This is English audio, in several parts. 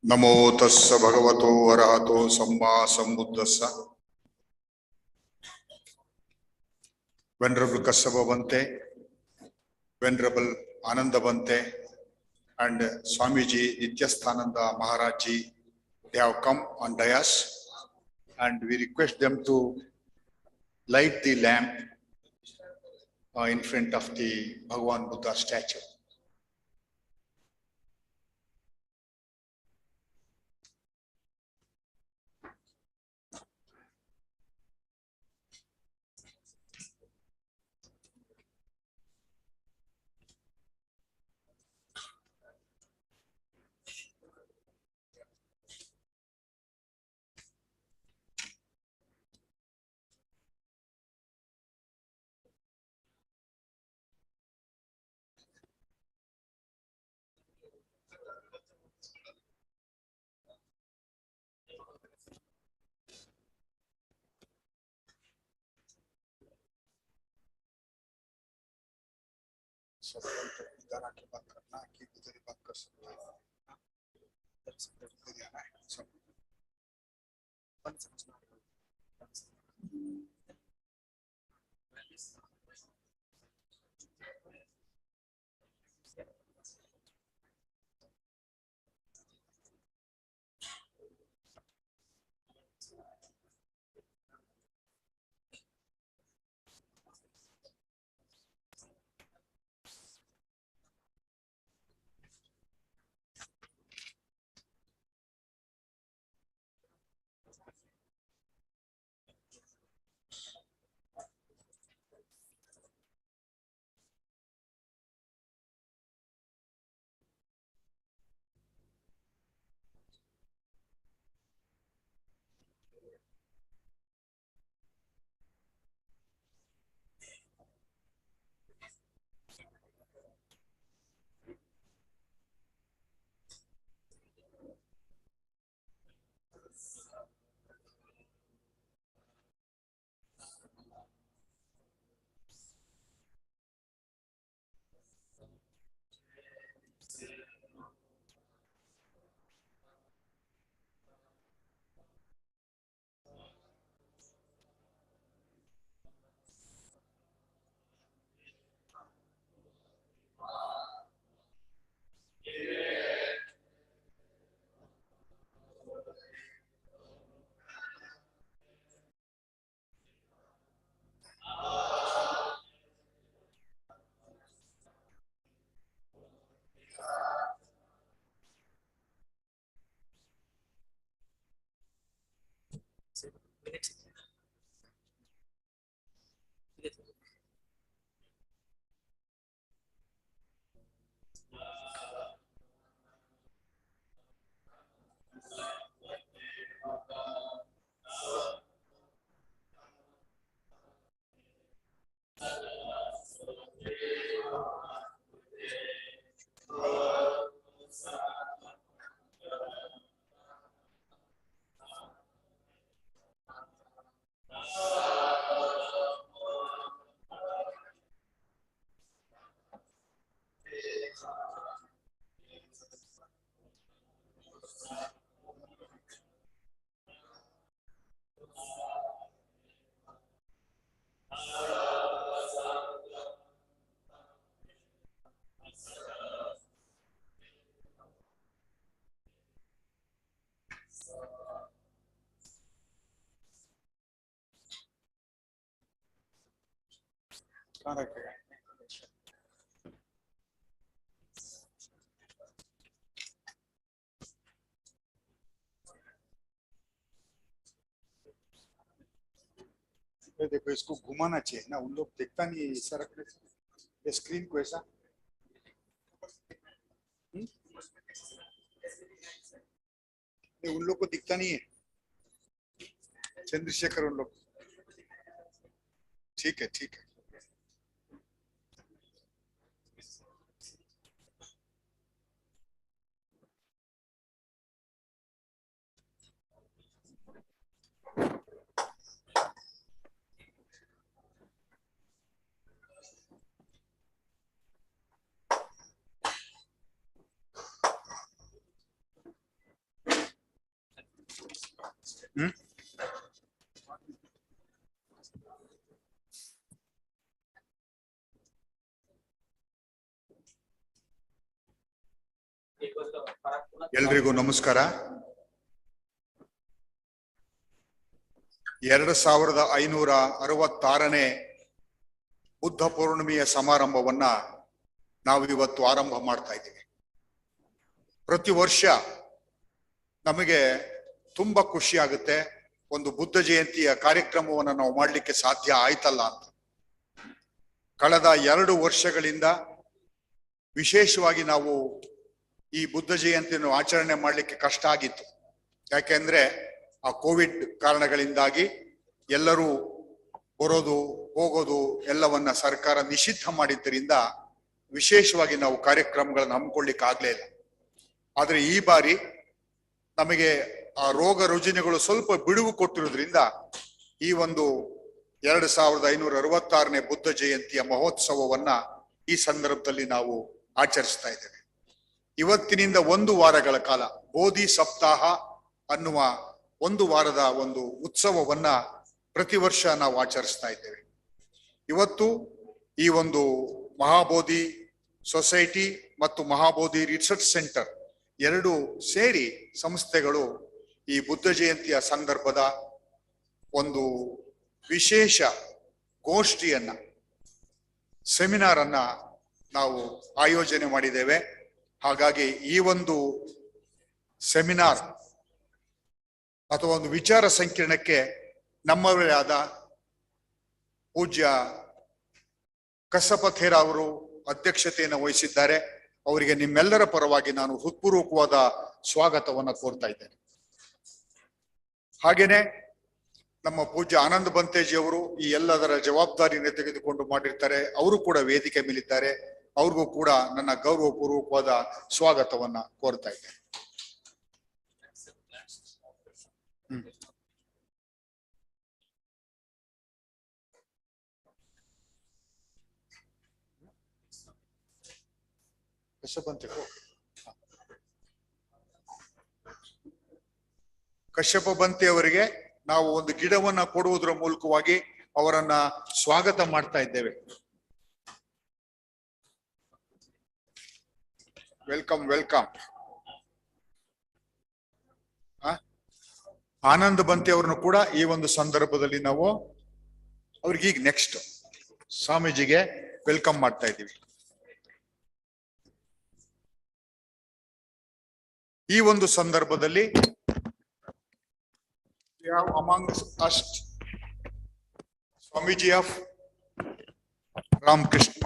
Namo tassa bhagavato arahato samma sambuddhassa. Venerable Kassapa Bhante, Venerable Ananda Bhante, and Swamiji Nithyasthananda Maharaji, they have come on dais, and we request them to light the lamp in front of the Bhagavan Buddha statue. देखो इसको घुमाना चाहिए ना, उन लोग देखता नहीं है इस रखने ये स्क्रीन को ऐसा। उन लोग को दिखता नहीं है चंद्रशेखर, उन लोग। ठीक है ठीक है। ಎಲ್ರಿಗೂ ನಮಸ್ಕಾರ. 2566ನೇ ಬುದ್ಧ ಪೌರ್ಣಿಮೆಯ ಸಮಾರಂಭವನ್ನ ನಾವು ಇವತ್ತು ಆರಂಭ ಮಾಡ್ತಾ ಇದ್ದೀವಿ. ಪ್ರತಿ ವರ್ಷ ನಮಗೆ ತುಂಬಾ ಖುಷಿ ಆಗುತ್ತೆ, ಒಂದು ಬುದ್ಧ ಜಯಂತಿಯ ಕಾರ್ಯಕ್ರಮವನ್ನು ನಾವು ಮಾಡಲಿಕ್ಕೆ ಸಾಧ್ಯ ಆಯ್ತಲ್ಲ ಅಂತ. ಕಳೆದ 2 ವರ್ಷಗಳಿಂದ ವಿಶೇಷವಾಗಿ ನಾವು ಈ ಬುದ್ಧ ಜಯಂತಿಯನ್ನು ಆಚರಣೆ ಮಾಡಲಿಕ್ಕೆ ಕಷ್ಟ ಆಗಿತ್ತು. ಯಾಕೆಂದ್ರೆ ಆ ಕೋವಿಡ್ ಕಾರಣಗಳಿಂದಾಗಿ ಎಲ್ಲರೂ ಬರೋದು ಹೋಗೋದು ಎಲ್ಲವನ್ನ ಸರ್ಕಾರ ನಿಷಿದ್ಧ ಮಾಡಿದ್ದರಿಂದ ವಿಶೇಷವಾಗಿ ನಾವು ಕಾರ್ಯಕ್ರಮಗಳನ್ನು ಹಮ್ಮಿಕೊಳ್ಳಿಕ್ಕೆ ಆಗ್ಲೇ ಇಲ್ಲ. ಆದ್ರೆ ಈ ಬಾರಿ ನಮಗೆ ಆ ರೋಗ ರುಜಿನಗಳು ಸ್ವಲ್ಪ ಬಿಡುವು ಕೊಟ್ಟಿರೋದ್ರಿಂದ ಈ ಒಂದು 2566ನೇ ಬುದ್ಧ ಜಯಂತಿಯ ಮಹೋತ್ಸವವನ್ನ ಈ ಸಂದರ್ಭದಲ್ಲಿ ನಾವು ಆಚರಿಸ್ತಾ ಇದ್ದೇವೆ. ಇವತ್ತಿನಿಂದ 1 ವಾರಗಳ ಕಾಲ ಬೋಧಿ ಸಪ್ತಾಹ ಅನ್ನುವ 1 ವಾರದ ಒಂದು ಉತ್ಸವವನ್ನ ಪ್ರತಿ ವರ್ಷ ನಾವು ಆಚರಿಸ್ತಾ ಇದ್ದೇವೆ. ಇವತ್ತು ಈ ಒಂದು ಮಹಾಬೋಧಿ ಸೊಸೈಟಿ ಮತ್ತು ಮಹಾಬೋಧಿ ರಿಸರ್ಚ್ ಸೆಂಟರ್ 2 ಸೇರಿ ಸಂಸ್ಥೆಗಳು ಈ ಬುದ್ಧ ಜಯಂತಿಯ ಸಂದರ್ಭದ ಒಂದು ವಿಶೇಷ ಗೋಷ್ಠಿಯನ್ನ, ಸೆಮಿನಾರ್ ಅನ್ನ ನಾವು ಆಯೋಜನೆ ಮಾಡಿದ್ದೇವೆ. ಹಾಗಾಗಿ ಈ ಒಂದು ಸೆಮಿನಾರ್ ಅಥವಾ ಒಂದು ವಿಚಾರ ಸಂಕಿರಣಕ್ಕೆ ನಮ್ಮವರೇ ಆದ ಪೂಜ್ಯ ಕಸಪಥೇರ ಅವರು ಅಧ್ಯಕ್ಷತೆಯನ್ನು ವಹಿಸಿದ್ದಾರೆ. ಅವರಿಗೆ ನಿಮ್ಮೆಲ್ಲರ ಪರವಾಗಿ ನಾನು ಹೃತ್ಪೂರ್ವಕವಾದ ಸ್ವಾಗತವನ್ನು ಕೋರ್ತಾ ಇದ್ದೇನೆ. ಹಾಗೇನೆ ನಮ್ಮ ಪೂಜ್ಯ ಆನಂದ ಬಂತೇಜಿ ಅವರು ಈ ಎಲ್ಲದರ ಜವಾಬ್ದಾರಿಯನ್ನು ತೆಗೆದುಕೊಂಡು ಮಾಡಿರ್ತಾರೆ, ಅವರು ಕೂಡ ವೇದಿಕೆ ಮೇಲಿದ್ದಾರೆ. ಅವ್ರಿಗೂ ಕೂಡ ನನ್ನ ಗೌರವಪೂರ್ವಕವಾದ ಸ್ವಾಗತವನ್ನ ಕೋರ್ತಾ ಇದ್ದೇನೆ. ಕಶ್ಯಪ ಬಂತೆ ಅವರಿಗೆ ನಾವು ಒಂದು ಗಿಡವನ್ನ ಕೊಡುವುದರ ಮೂಲಕವಾಗಿ ಅವರನ್ನ ಸ್ವಾಗತ ಮಾಡ್ತಾ ಇದ್ದೇವೆ. Welcome welcome. ಆನಂದ್ ಬಂತೆ ಅವ್ರನ್ನು ಕೂಡ ಈ ಒಂದು ಸಂದರ್ಭದಲ್ಲಿ ನಾವು ಅವ್ರಿಗೆ ಈಗ ನೆಕ್ಸ್ಟ್ ಸ್ವಾಮೀಜಿಗೆ ವೆಲ್ಕಮ್ ಮಾಡ್ತಾ ಇದ್ದೀವಿ. ಈ ಒಂದು ಸಂದರ್ಭದಲ್ಲಿ among us Swamiji of Ramakrishna.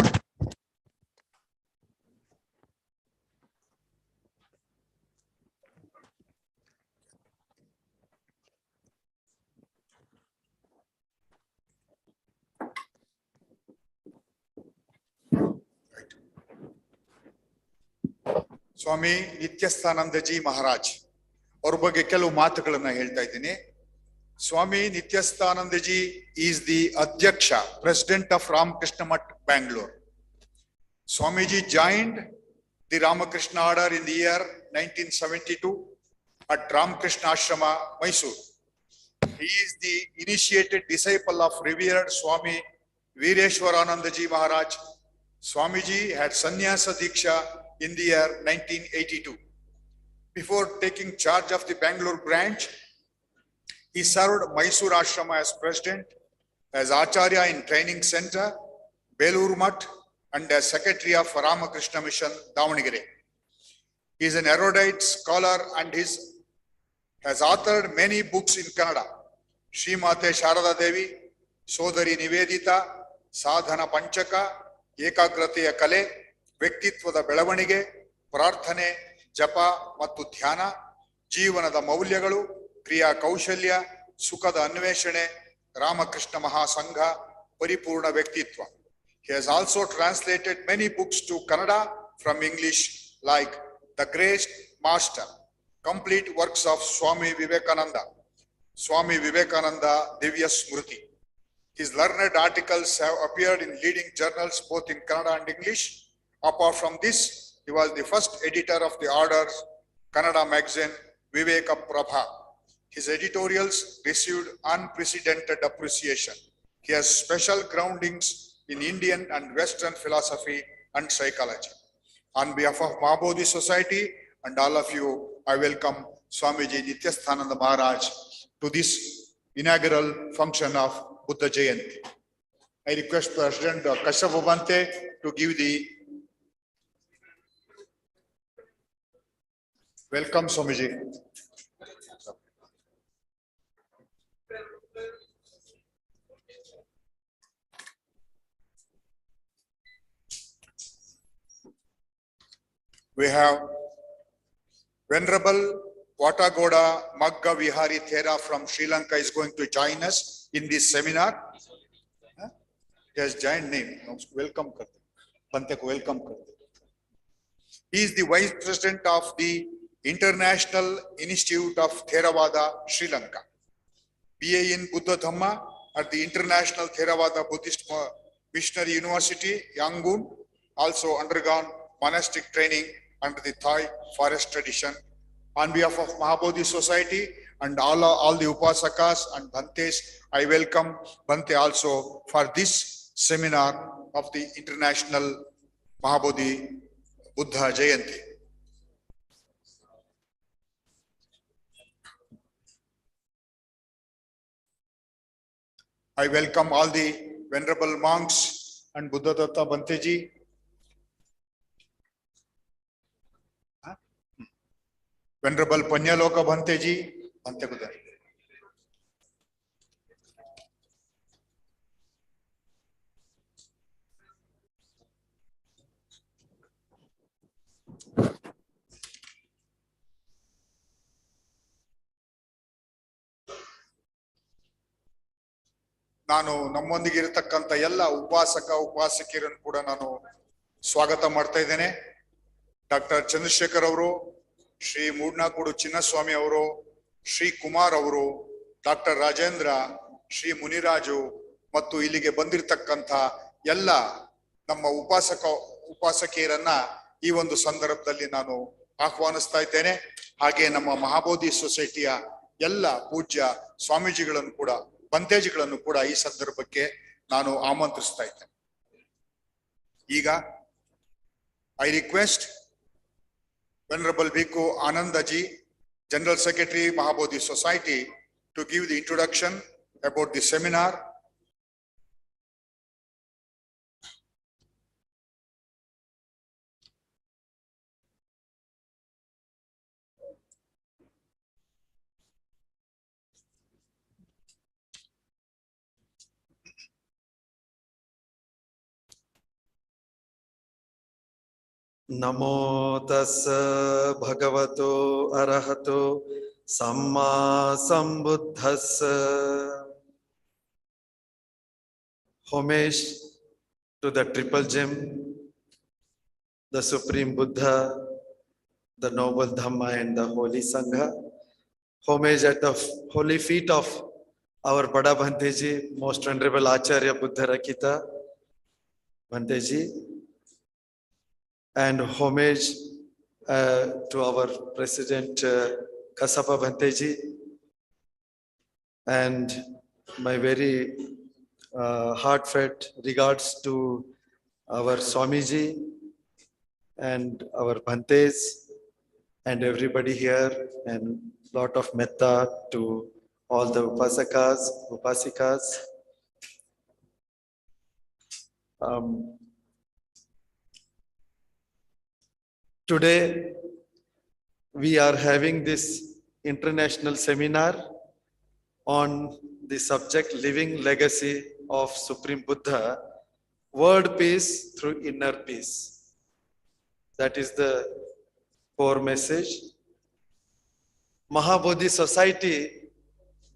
ಸ್ವಾಮಿ ನಿತ್ಯಸ್ಥಾನಂದಜಿ ಮಹಾರಾಜ್ ಅವ್ರ ಬಗ್ಗೆ ಕೆಲವು ಮಾತುಗಳನ್ನ ಹೇಳ್ತಾ ಇದ್ದೀನಿ. Swami Nithyasthananda is the Adhyaksha, President of Ramakrishna Math, Bangalore. Swamiji joined the Ramakrishna order in the year 1972 at Ramakrishna Ashrama, Mysore. He is the initiated disciple of revered Swami Veereshwaranandaji Maharaj. Swamiji had sannyasa diksha in the year 1982. Before taking charge of the Bangalore branch, he served Mysore Ashram as president, as Acharya in training center, Belur Mutt, and as Secretary of Ramakrishna Mission, Davanagere. He is an erudite scholar and has authored many books in Kannada. Srimate Sharada Devi, Sodari Nivedita, Sadhana Panchaka, Ekagrateya Kale, Vyaktitvada Belavanige, Prarthane, Japa ಮತ್ತು ಧ್ಯಾನ, ಜೀವನದ ಮೌಲ್ಯಗಳು, ಕ್ರಿಯಾ ಕೌಶಲ್ಯ, ಸುಖದ ಅನ್ವೇಷಣೆ, ರಾಮಕೃಷ್ಣ ಮಹಾಸಂಘ, ಪರಿಪೂರ್ಣ ವ್ಯಕ್ತಿತ್ವ. He has also translated many books to Kannada from English like The Great Master, Complete Works of Swami Vivekananda, Swami Vivekananda Divya Smriti. His learned articles have appeared in leading journals both in Kannada and English. Apart from this, he was the first editor of the Order Kannada magazine Viveka Prabha. His editorials received unprecedented appreciation. He has special groundings in Indian and Western philosophy and psychology. On behalf of Mahabodhi Society and all of you, I welcome Swamiji Nithyasthananda Maharaj to this inaugural function of Buddha Jayanti. I request President Kashyap Bante to give the welcome, Swamiji. We have Venerable Vatagoda Magga Vihari Thera from Sri Lanka is going to join us in this seminar. He has joined name. Welcome. Bante ko welcome. He is the Vice President of the International Institute of Theravada, Sri Lanka. BA in Buddha Dhamma at the International Theravada Buddhist Missionary University, Yangon, also undergone monastic training under the Thai forest tradition. On behalf of Mahabodhi Society and all the Upasakas and Bhantes, I welcome Bhante also for this seminar of the International Mahabodhi Buddha Jayanti. I welcome all the venerable monks and Buddha Datta Bhanteji. Venerable Panyaloka Bhanteji, Bhante Buddha. ನಾನು ನಮ್ಮೊಂದಿಗೆ ಇರತಕ್ಕಂತ ಎಲ್ಲ ಉಪಾಸಕ ಉಪಾಸಕಿಯರನ್ನು ಕೂಡ ನಾನು ಸ್ವಾಗತ ಮಾಡ್ತಾ ಇದ್ದೇನೆ. Doctor Chandrashekhar ಅವರು, ಶ್ರೀ ಮೂಡ್ನಾಕೂಡು ಚಿನ್ನಸ್ವಾಮಿ ಅವರು, ಶ್ರೀ ಕುಮಾರ್ ಅವರು, ಡಾಕ್ಟರ್ ರಾಜೇಂದ್ರ, ಶ್ರೀ ಮುನಿರಾಜು ಮತ್ತು ಇಲ್ಲಿಗೆ ಬಂದಿರತಕ್ಕಂತ ಎಲ್ಲ ನಮ್ಮ ಉಪಾಸಕಿಯರನ್ನ ಈ ಒಂದು ಸಂದರ್ಭದಲ್ಲಿ ನಾನು ಆಹ್ವಾನಿಸ್ತಾ ಇದ್ದೇನೆ. ಹಾಗೆ ನಮ್ಮ ಮಹಾಬೋಧಿ ಸೊಸೈಟಿಯ ಎಲ್ಲ ಪೂಜ್ಯ ಸ್ವಾಮೀಜಿಗಳನ್ನು ಕೂಡ ಬಂತೇಜಿಗಳನ್ನು ಕೂಡ ಈ ಸಂದರ್ಭಕ್ಕೆ ನಾನು ಆಮಂತ್ರಿಸ್ತಾ ಇದ್ದೇನೆ. ಈಗ I request Venerable Bhikkhu Anandaji, General Secretary Mahabodhi Society, to give the introduction about the seminar. Namo tassa bhagavato arahato samma sambuddhassa. Homage to the triple gem, the Supreme Buddha, the Noble Dhamma and the Holy Sangha. Homage at the holy feet of our Bada Bhanteji, Most Venerable Acharya Buddha Rakita Bhanteji. And homage to our President Kasapa Bhanteji, and my very heartfelt regards to our Swamiji and our Bhantes and everybody here, and lot of metta to all the upasakas, upasikas. Today, we are having this international seminar on the subject Living Legacy of Supreme Buddha, World Peace through Inner Peace. That is the core message. Mahabodhi Society,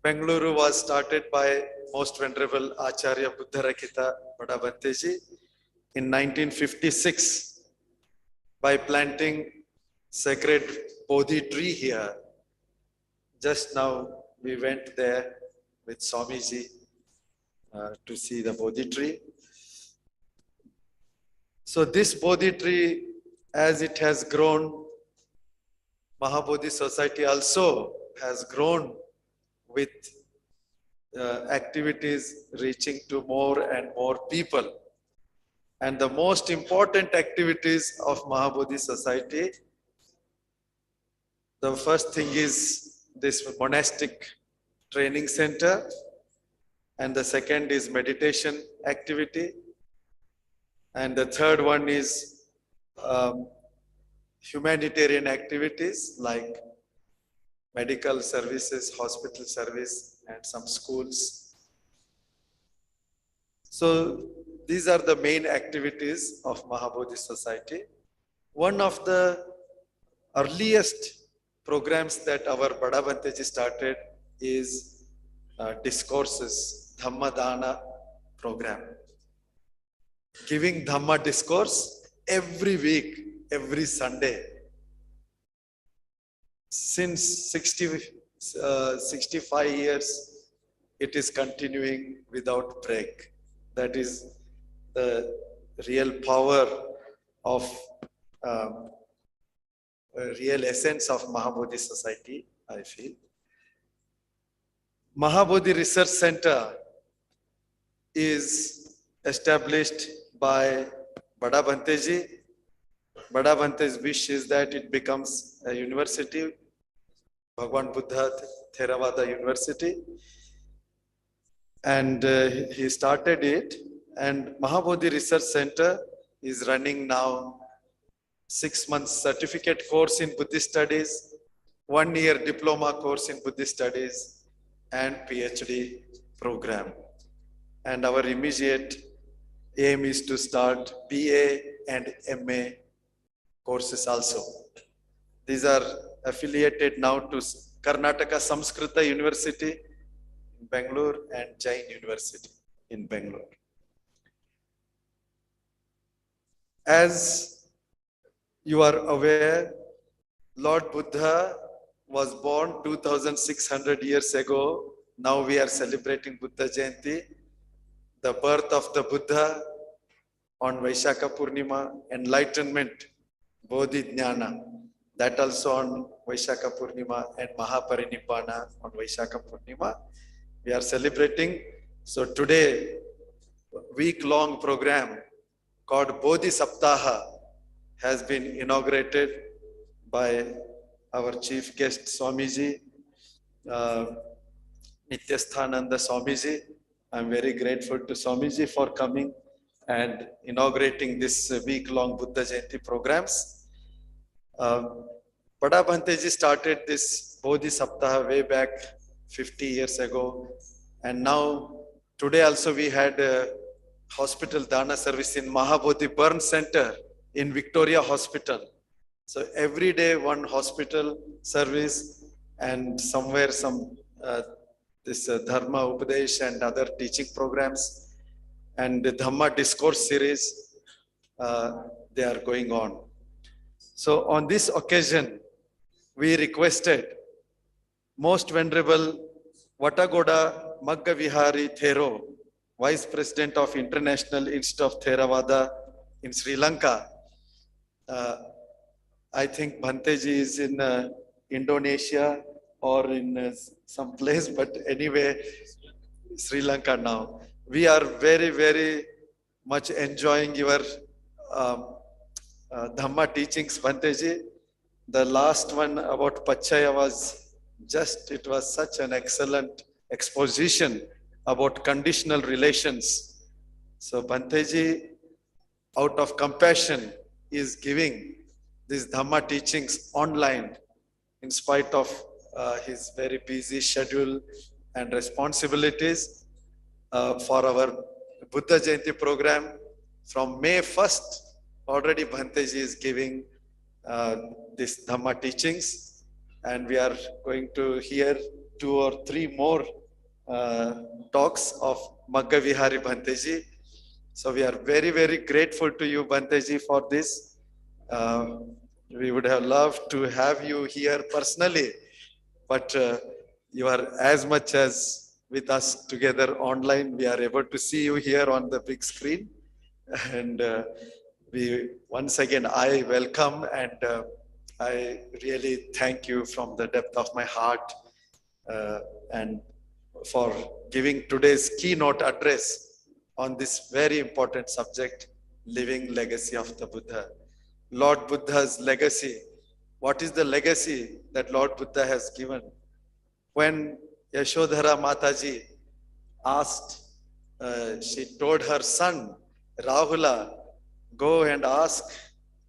Bangalore, was started by Most Venerable Acharya Buddharakita Bada Bhanteji in 1956 by planting sacred Bodhi tree here. Just now we went there with Swamiji to see the Bodhi tree. So this Bodhi tree, as it has grown, Mahabodhi Society also has grown with activities reaching to more and more people. And the most important activities of Mahabodhi Society, the first thing is this monastic training center, and the second is meditation activity, and the third one is humanitarian activities like medical services, hospital service, and some schools. So these are the main activities of Mahabodhi Society. One of the earliest programs that our Bada Bhanteji started is discourses, Dhamma Dana program. Giving Dhamma discourse every week, every Sunday. Since 65 years, it is continuing without break. That is the real power of real essence of Mahabodhi Society, I feel. Mahabodhi Research Center is established by Bada Bhanteji. Bada Bhanteji's wish is that it becomes a university, Bhagwan Buddha Theravada University. And he started it, and Mahabodhi Research Center is running now 6 months certificate course in Buddhist studies, 1 year diploma course in Buddhist studies, and PhD program. And our immediate aim is to start BA and MA courses also. These are affiliated now to Karnataka Samskrita University in Bangalore and Jain University in Bangalore. As you are aware, Lord Buddha was born 2600 years ago. Now we are celebrating Buddha Jayanti, the birth of the Buddha on Vaishakha Purnima, enlightenment, Bodhi Jnana, that also on Vaishakha Purnima, and Mahaparinibbana on Vaishakha Purnima. We are celebrating. So today, week-long program called Bodhi Saptaha has been inaugurated by our chief guest Swamiji, Nithyasthananda Swamiji. I'm very grateful to Swamiji for coming and inaugurating this week-long Buddha Jayanti programs. Bada Bhanteji started this Bodhi Saptaha way back 50 years ago. And now, today also we had a hospital Dana service in Mahabodhi Burn Center in Victoria Hospital. So every day one hospital service, and somewhere some this Dharma Upadesh and other teaching programs, and the Dhamma discourse series, they are going on. So on this occasion, we requested Most Venerable Vatagoda Maggavihari Thero, Vice President of International Institute of Theravada in Sri Lanka. I think Bhanteji is in Indonesia or in some place, but anyway, Sri Lanka now. We are very, very much enjoying your Dhamma teachings, Bhanteji. The last one about Pachaya was it was such an excellent exposition about conditional relations. So Bhanteji, out of compassion, is giving these Dhamma teachings online in spite of his very busy schedule and responsibilities for our Buddha Jayanti program. From May 1st, already Bhanteji is giving this Dhamma teachings, and we are going to hear 2 or 3 more talks of Magga Vihari Bhanteji. So we are very, very grateful to you, Bhanteji, for this. We would have loved to have you here personally, but you are as much as with us together online. We are able to see you here on the big screen. And we once again, I welcome and I really thank you from the depth of my heart and for giving today's keynote address on this very important subject, living legacy of the Buddha. Lord Buddha's legacy. What is the legacy that Lord Buddha has given? When Yashodhara Mataji asked, she told her son, Rahula, go and ask,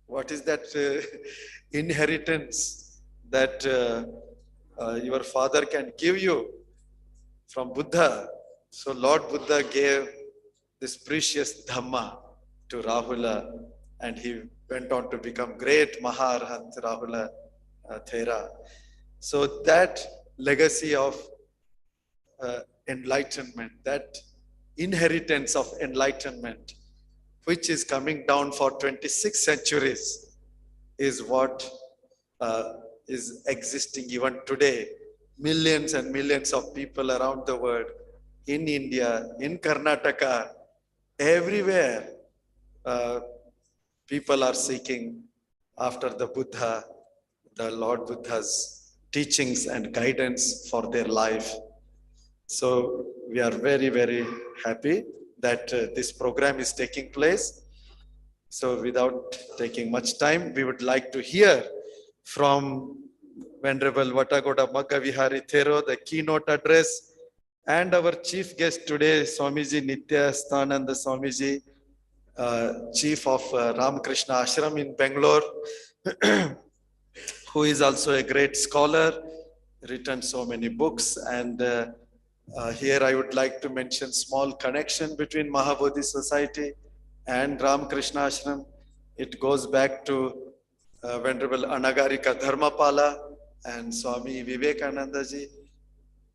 what is that inheritance that your father can give you from Buddha? So Lord Buddha gave this precious Dhamma to Rahula, and he went on to become great Maharahant Rahula Thera. So that legacy of enlightenment, that inheritance of enlightenment, which is coming down for 26 centuries, is what is existing even today. Millions and millions of people around the world, in India, in Karnataka, everywhere, people are seeking after the Buddha, the Lord Buddha's teachings and guidance for their life. So we are very, very happy that this program is taking place. So without taking much time, we would like to hear from Venerable Vatagoda Magga Vihari Thero, the keynote address, and our chief guest today, Swamiji Nithyasthananda Swamiji, chief of Ramakrishna Ashram in Bangalore, who is also a great scholar, written so many books. And here I would like to mention small connection between Mahabodhi Society and Ramakrishna Ashram. It goes back to Venerable Anagarika Dharmapala and Swami Vivekananda ji,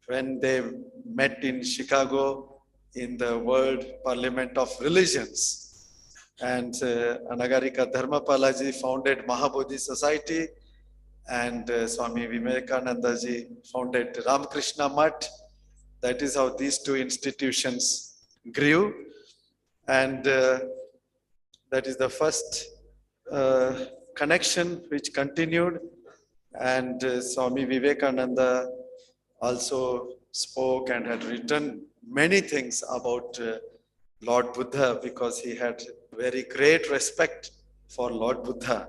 when they met in Chicago in the World Parliament of Religions. And Anagarika Dharmapala ji founded Mahabodhi Society, and Swami Vivekananda ji founded Ramakrishna Math. That is how these two institutions grew. And that is the first connection which continued. And Swami Vivekananda also spoke and had written many things about Lord Buddha, because he had very great respect for Lord Buddha.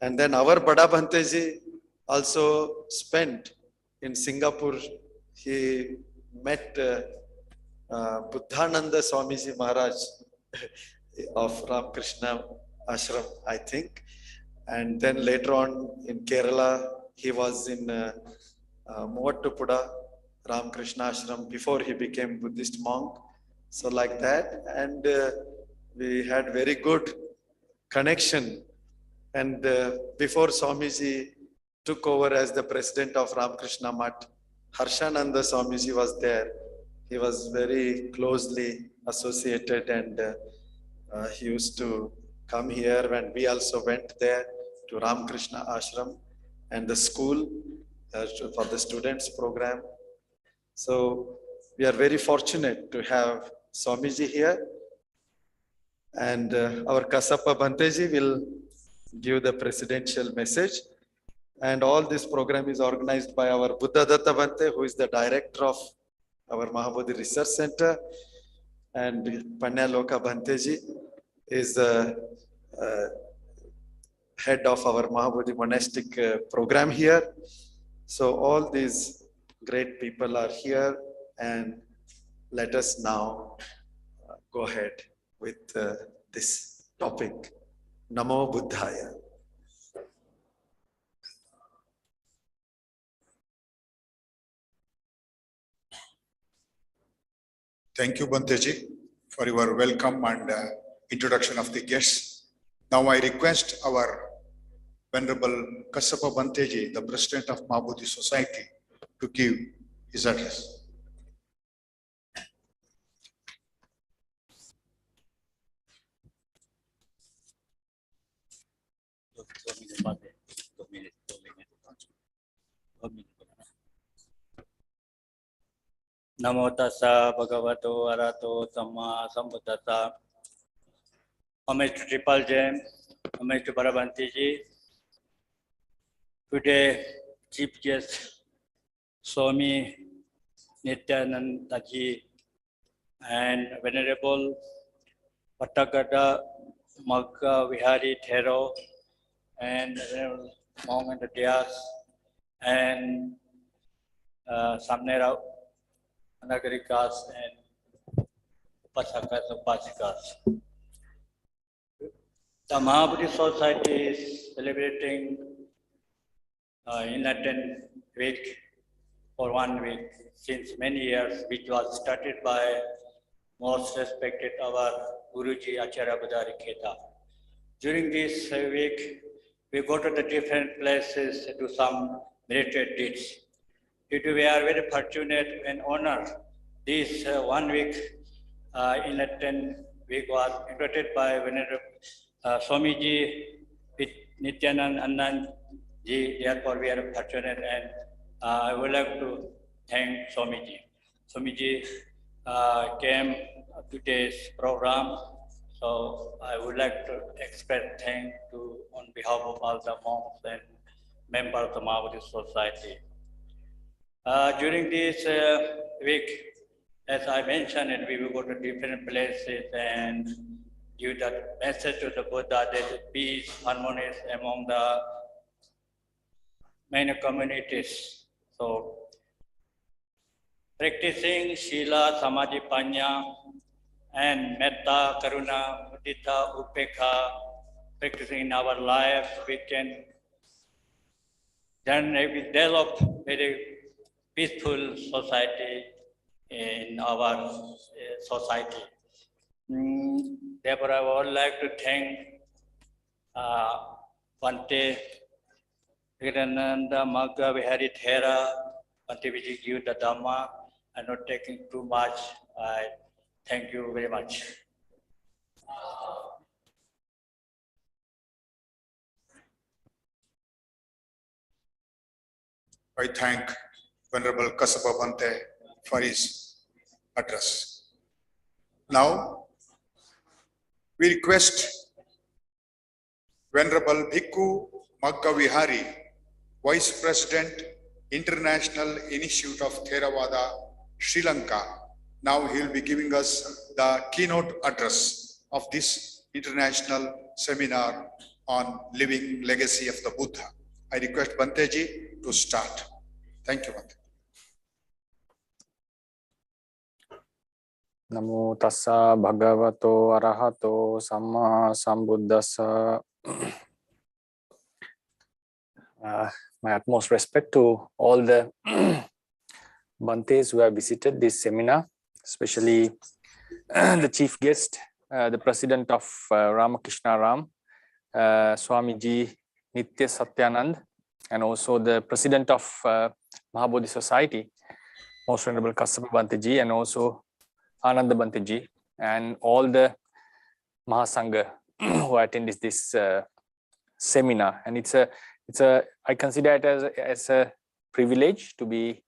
And then our Bada Bhanteji also spent in Singapore. He met Buddhananda Swamiji Maharaj of Ramakrishna Ashram, I think. And then later on in Kerala, he was in Muvattupuda Ramakrishna Ashram before he became Buddhist monk. So like that, and we had very good connection. And before Swamiji took over as the president of Ramakrishna Math, Harshananda Swamiji was there. He was very closely associated, and he used to come here when we also went there to Ramakrishna Ashram and the school for the students program. So we are very fortunate to have Swamiji here. And our Kasapa Bhanteji will give the presidential message. And all this program is organized by our Buddha Datta Bhante, who is the director of our Mahabodhi Research Center. And Panyaloka Bhanteji is the head of our Mahabodhi monastic program here. So all these great people are here, and let us now go ahead with this topic, Namo Buddhaya. Thank you, Banteji, for your welcome and introduction of the guests. Now I request our Venerable Kassapa Banteji, the President of Mahabodhi Society, to give his address. Namo tassa bhagavato arahato samma sambuddhassa. Homage to Triple Gem, homage to Bharabanti. Today, Chief Guest Swami Nithyasthananda and Venerable Patagada Magga Vihari Thero and Venerable Monk and the Dhyas and Samnera Anagarikas and Upasakas and Upasikas. The Mahabodhi Society is celebrating Enlightenment Week for 1 week since many years, which was started by most respected our Guruji Acharya Badari Kheta. During this week, we go to the different places to do some merited deeds. We are very fortunate and honored. This 1 week Enlightenment Week was invited by Venerable Swamiji with Nithyasthananda ji. Therefore, we are fortunate, and I would like to thank Swamiji. Swamiji came to today's program, so I would like to express thanks on behalf of all the monks and members of the Mahabodhi Society. During this week, as I mentioned, we will go to different places and give that message to the Buddha that peace, harmony among the many communities. So, practicing Sila, Samadhi, Panya, and Metta, Karuna, Mudita, Upekha, practicing in our life, we can then develop very peaceful society in our society. Therefore, I would like to thank Bhante Internatioanal Magga Vihari Thera, Bhante Vijay give the Dhamma. I'm not taking too much. I thank you very much. I thank Venerable Kassapa Bhante for his address. Now, we request Venerable Bhikkhu Magga Vihari, Vice President, International Institute of Theravada, Sri Lanka. Now he will be giving us the keynote address of this international seminar on living legacy of the Buddha. I request Bhanteji to start. Thank you, Bhante. Namo tassa bhagavato arahato samma sambuddhassa. My utmost respect to all the Bhantes who have visited this seminar, especially the chief guest, the president of Ramakrishna Ram, Swamiji Nithyasthananda, and also the president of Mahabodhi Society, Most Venerable Kassapa Bhanteji, and also Ananda Bhanteji, and all the Mahasangha who attended this seminar. And I consider it as a privilege to be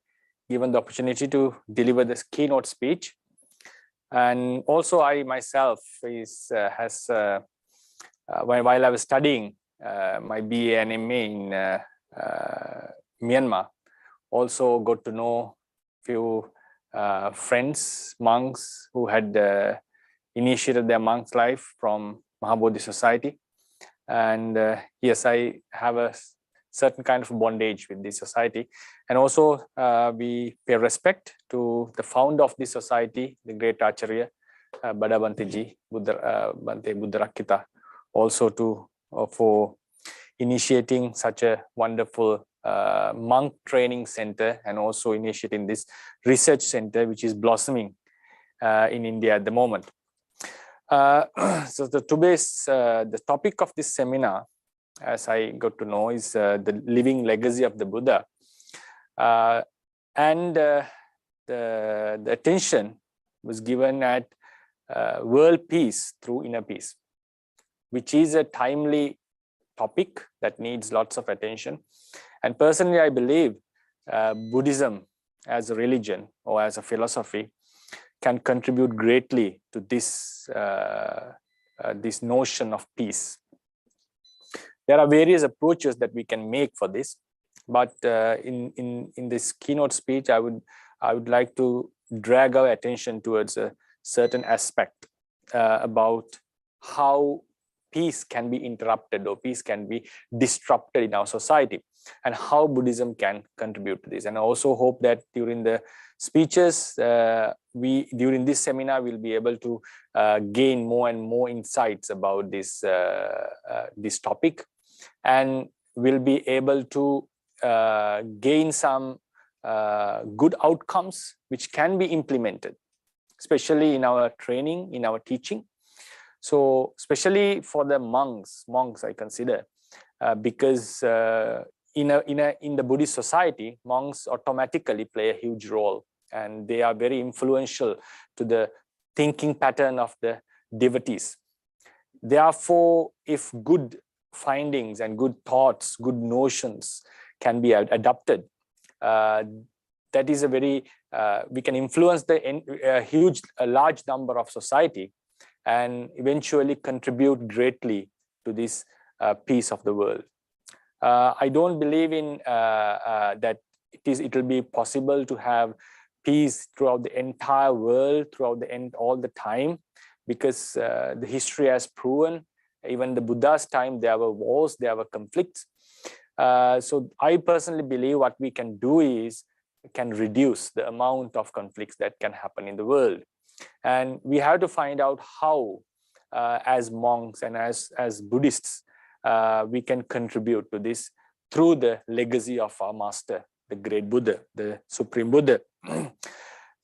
given the opportunity to deliver this keynote speech. And also I myself while I was studying my BA and MA in Myanmar, also got to know few friends, monks who had initiated their monk's life from Mahabodhi Society. And yes, I have a certain kind of bondage with this society. And also we pay respect to the founder of this society, the great Acharya, Bada Bhanteji, Bhante Buddha Rakkhita, also for initiating such a wonderful monk training center, and also initiating this research center, which is blossoming in India at the moment. So the topic of this seminar, as I got to know, is the living legacy of the Buddha, and the attention was given at world peace through inner peace, which is a timely topic that needs lots of attention. And personally, I believe Buddhism as a religion or as a philosophy can contribute greatly to this this notion of peace. There are various approaches that we can make for this, but in this keynote speech, I would like to drag our attention towards a certain aspect about how peace can be interrupted or peace can be disrupted in our society, and how Buddhism can contribute to this. And I also hope that during the speeches, during this seminar, we'll be able to gain more and more insights about this this topic, and we'll be able to gain some good outcomes which can be implemented, especially in our training, in our teaching. So especially for the monks I consider, because in the Buddhist society, monks automatically play a huge role, and they are very influential to the thinking pattern of the devotees. Therefore, if good findings and good thoughts, good notions can be adopted, that is a very we can influence a large number of society, and eventually contribute greatly to this peace of the world. I don't believe in that it will be possible to have peace throughout the entire world, all the time, because the history has proven, even the Buddha's time, there were wars, there were conflicts. So I personally believe what we can do is can reduce the amount of conflicts that can happen in the world. And we have to find out how, as monks and as Buddhists, we can contribute to this through the legacy of our master, the great Buddha, the Supreme Buddha.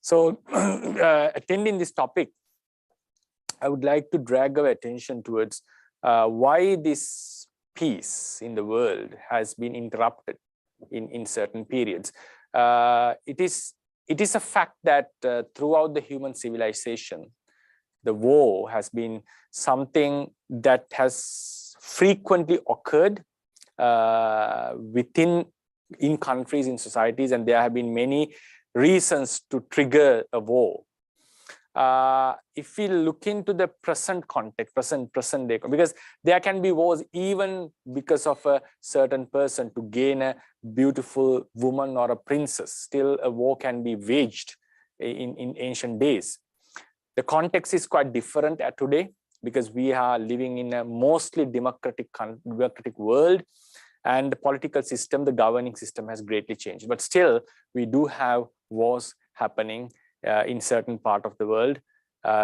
So attending this topic, I would like to drag our attention towards why this peace in the world has been interrupted in certain periods. It is a fact that throughout the human civilization, the war has been something that has frequently occurred in countries, in societies, and there have been many reasons to trigger a war. If we look into the present context, present day, because there can be wars even because of a certain person to gain a beautiful woman or a princess. Still, a war can be waged in ancient days. The context is quite different today, because we are living in a mostly democratic world, and the political system, the governing system has greatly changed. But still, we do have wars happening in certain part of the world.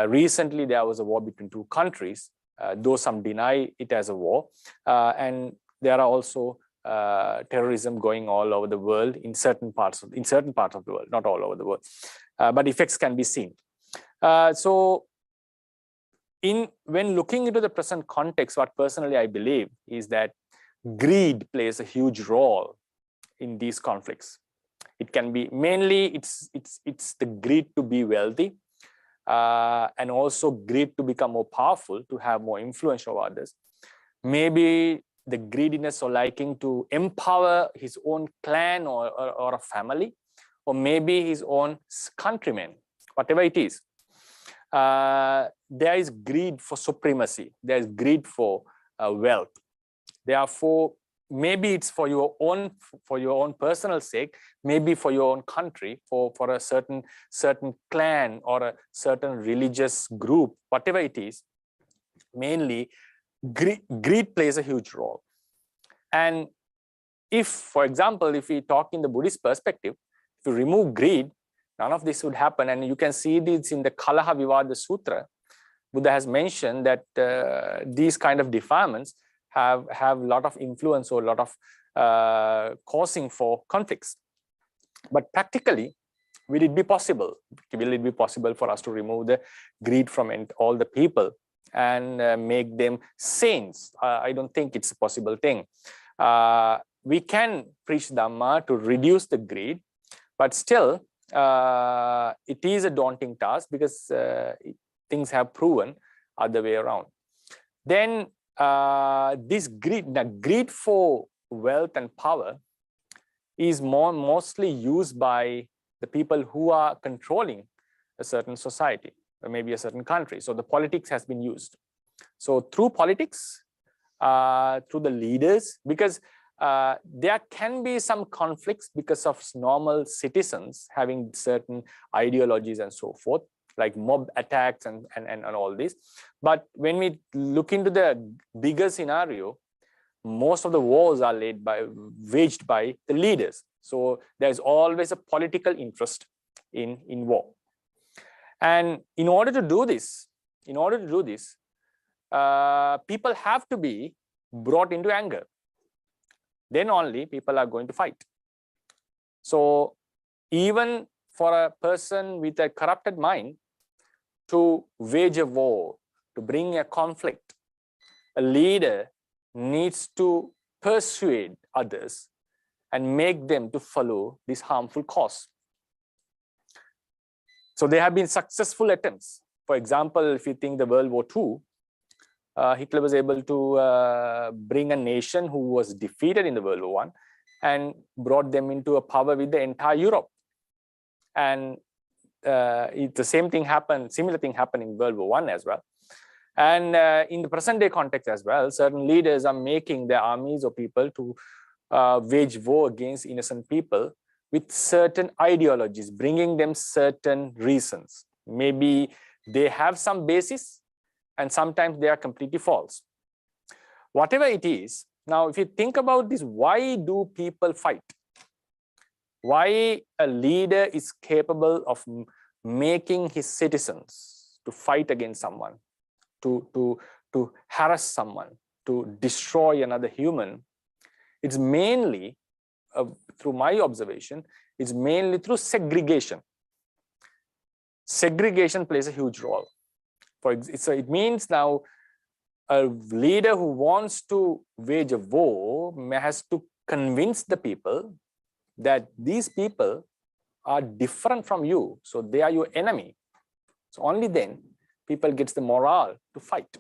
Recently, there was a war between two countries, though some deny it as a war. And there are also terrorism going all over the world in certain parts of the world, not all over the world, but effects can be seen. So when looking into the present context, what personally I believe is that greed plays a huge role in these conflicts. It can be mainly it's the greed to be wealthy, and also greed to become more powerful, to have more influence over others. Maybe the greediness or liking to empower his own clan or a family, or maybe his own countrymen, whatever it is. There is greed for supremacy. There is greed for wealth. Therefore, maybe it's for your own personal sake, maybe for your own country, for a certain clan or a certain religious group, whatever it is. Mainly, greed plays a huge role. And if, for example, if we talk in the Buddhist perspective, if you remove greed, none of this would happen. And you can see this in the Kalaha Vivada Sutra, Buddha has mentioned that these kind of defilements have a lot of influence or a lot of causing for conflicts. But practically, will it be possible? Will it be possible for us to remove the greed from all the people and make them saints? I don't think it's a possible thing. We can preach Dhamma to reduce the greed, but still, it is a daunting task because things have proven other way around. Then this greed for wealth and power is mostly used by the people who are controlling a certain society or maybe a certain country. So the politics has been used. So through politics, through the leaders, because there can be some conflicts because of normal citizens having certain ideologies and so forth, like mob attacks and all this. But when we look into the bigger scenario, most of the wars are waged by the leaders. So there's always a political interest in war. And in order to do this, people have to be brought into anger. Then only people are going to fight. So even for a person with a corrupted mind to wage a war, to bring a conflict, a leader needs to persuade others and make them to follow this harmful cause. So there have been successful attempts. For example, if you think the World War II, Hitler was able to bring a nation who was defeated in the World War I and brought them into a power with the entire Europe. And the same thing happened, similar thing happened in World War I as well. And in the present day context as well, certain leaders are making their armies or people to wage war against innocent people with certain ideologies, bringing them certain reasons. Maybe they have some basis, and sometimes they are completely false. Whatever it is, now if you think about this, why do people fight? Why a leader is capable of making his citizens to fight against someone, to harass someone, to destroy another human? It's mainly, through my observation, it's mainly through segregation. Segregation plays a huge role. So it means now a leader who wants to wage a war has to convince the people that these people are different from you, so they are your enemy. So only then people get the morale to fight.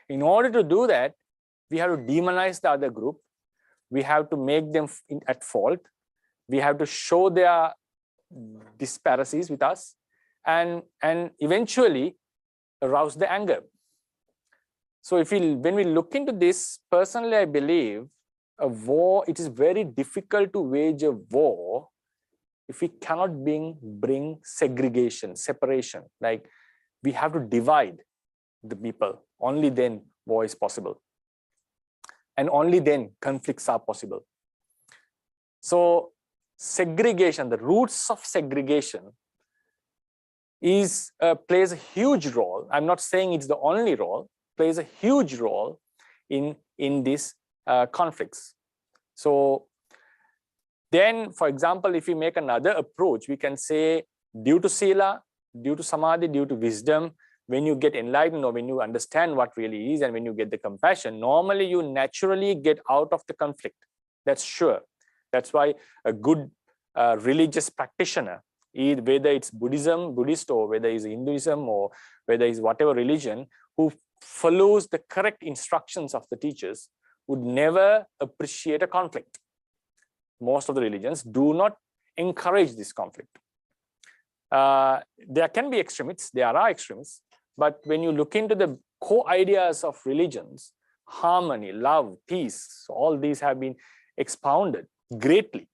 In order to do that, we have to demonize the other group. We have to make them at fault. We have to show their disparities with us, and eventually arouse the anger. So when we look into this, personally, I believe a war, it is very difficult to wage a war if we cannot bring segregation, separation. Like we have to divide the people. Only then war is possible. And only then conflicts are possible. So segregation, the roots of segregation plays a huge role. I'm not saying it's the only role, plays a huge role in these conflicts. So then, for example, if we make another approach, we can say due to sila, due to samadhi, due to wisdom, when you get enlightened or when you understand what really is and when you get the compassion, normally you naturally get out of the conflict. That's sure. That's why a good religious practitioner, whether it's Buddhist, or whether it's Hinduism, or whether it's whatever religion, who follows the correct instructions of the teachers, would never appreciate a conflict. Most of the religions do not encourage this conflict. There can be extremists, there are extremists, but when you look into the core ideas of religions, harmony, love, peace, all these have been expounded greatly.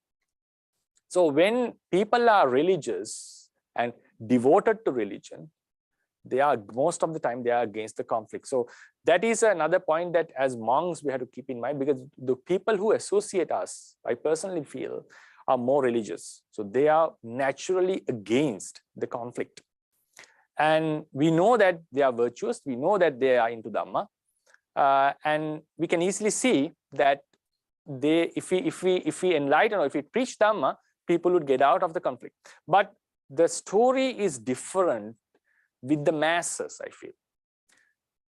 So when people are religious and devoted to religion, most of the time they are against the conflict. So that is another point that as monks we have to keep in mind, because the people who associate us, I personally feel, are more religious. So they are naturally against the conflict. And we know that they are virtuous, we know that they are into Dhamma, and we can easily see that if we enlighten or if we preach Dhamma, people would get out of the conflict. But the story is different with the masses, I feel.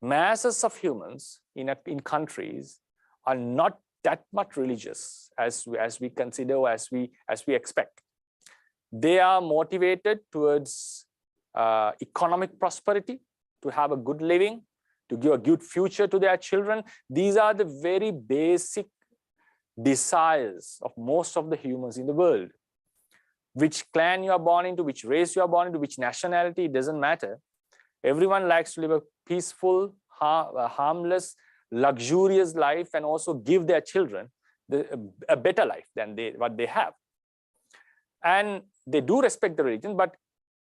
Masses of humans in countries are not that much religious as we consider or as we expect. They are motivated towards economic prosperity, to have a good living, to give a good future to their children. These are the very basic desires of most of the humans in the world. Which clan you are born into, which race you are born into, which nationality, it doesn't matter. Everyone likes to live a peaceful, harmless, luxurious life, and also give their children a better life than what they have. And they do respect the religion, but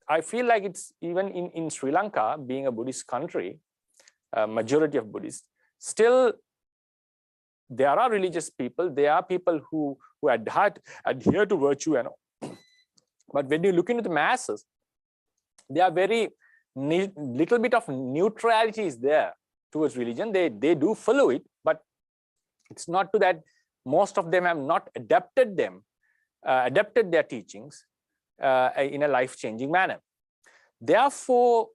I feel like it's even in Sri Lanka, being a Buddhist country, majority of Buddhists, still there are religious people, there are people who adhere to virtue and all. But when you look into the masses, there are very little bit of neutrality is there towards religion. They do follow it, but it's not to that most of them have not adapted their teachings in a life-changing manner. Therefore,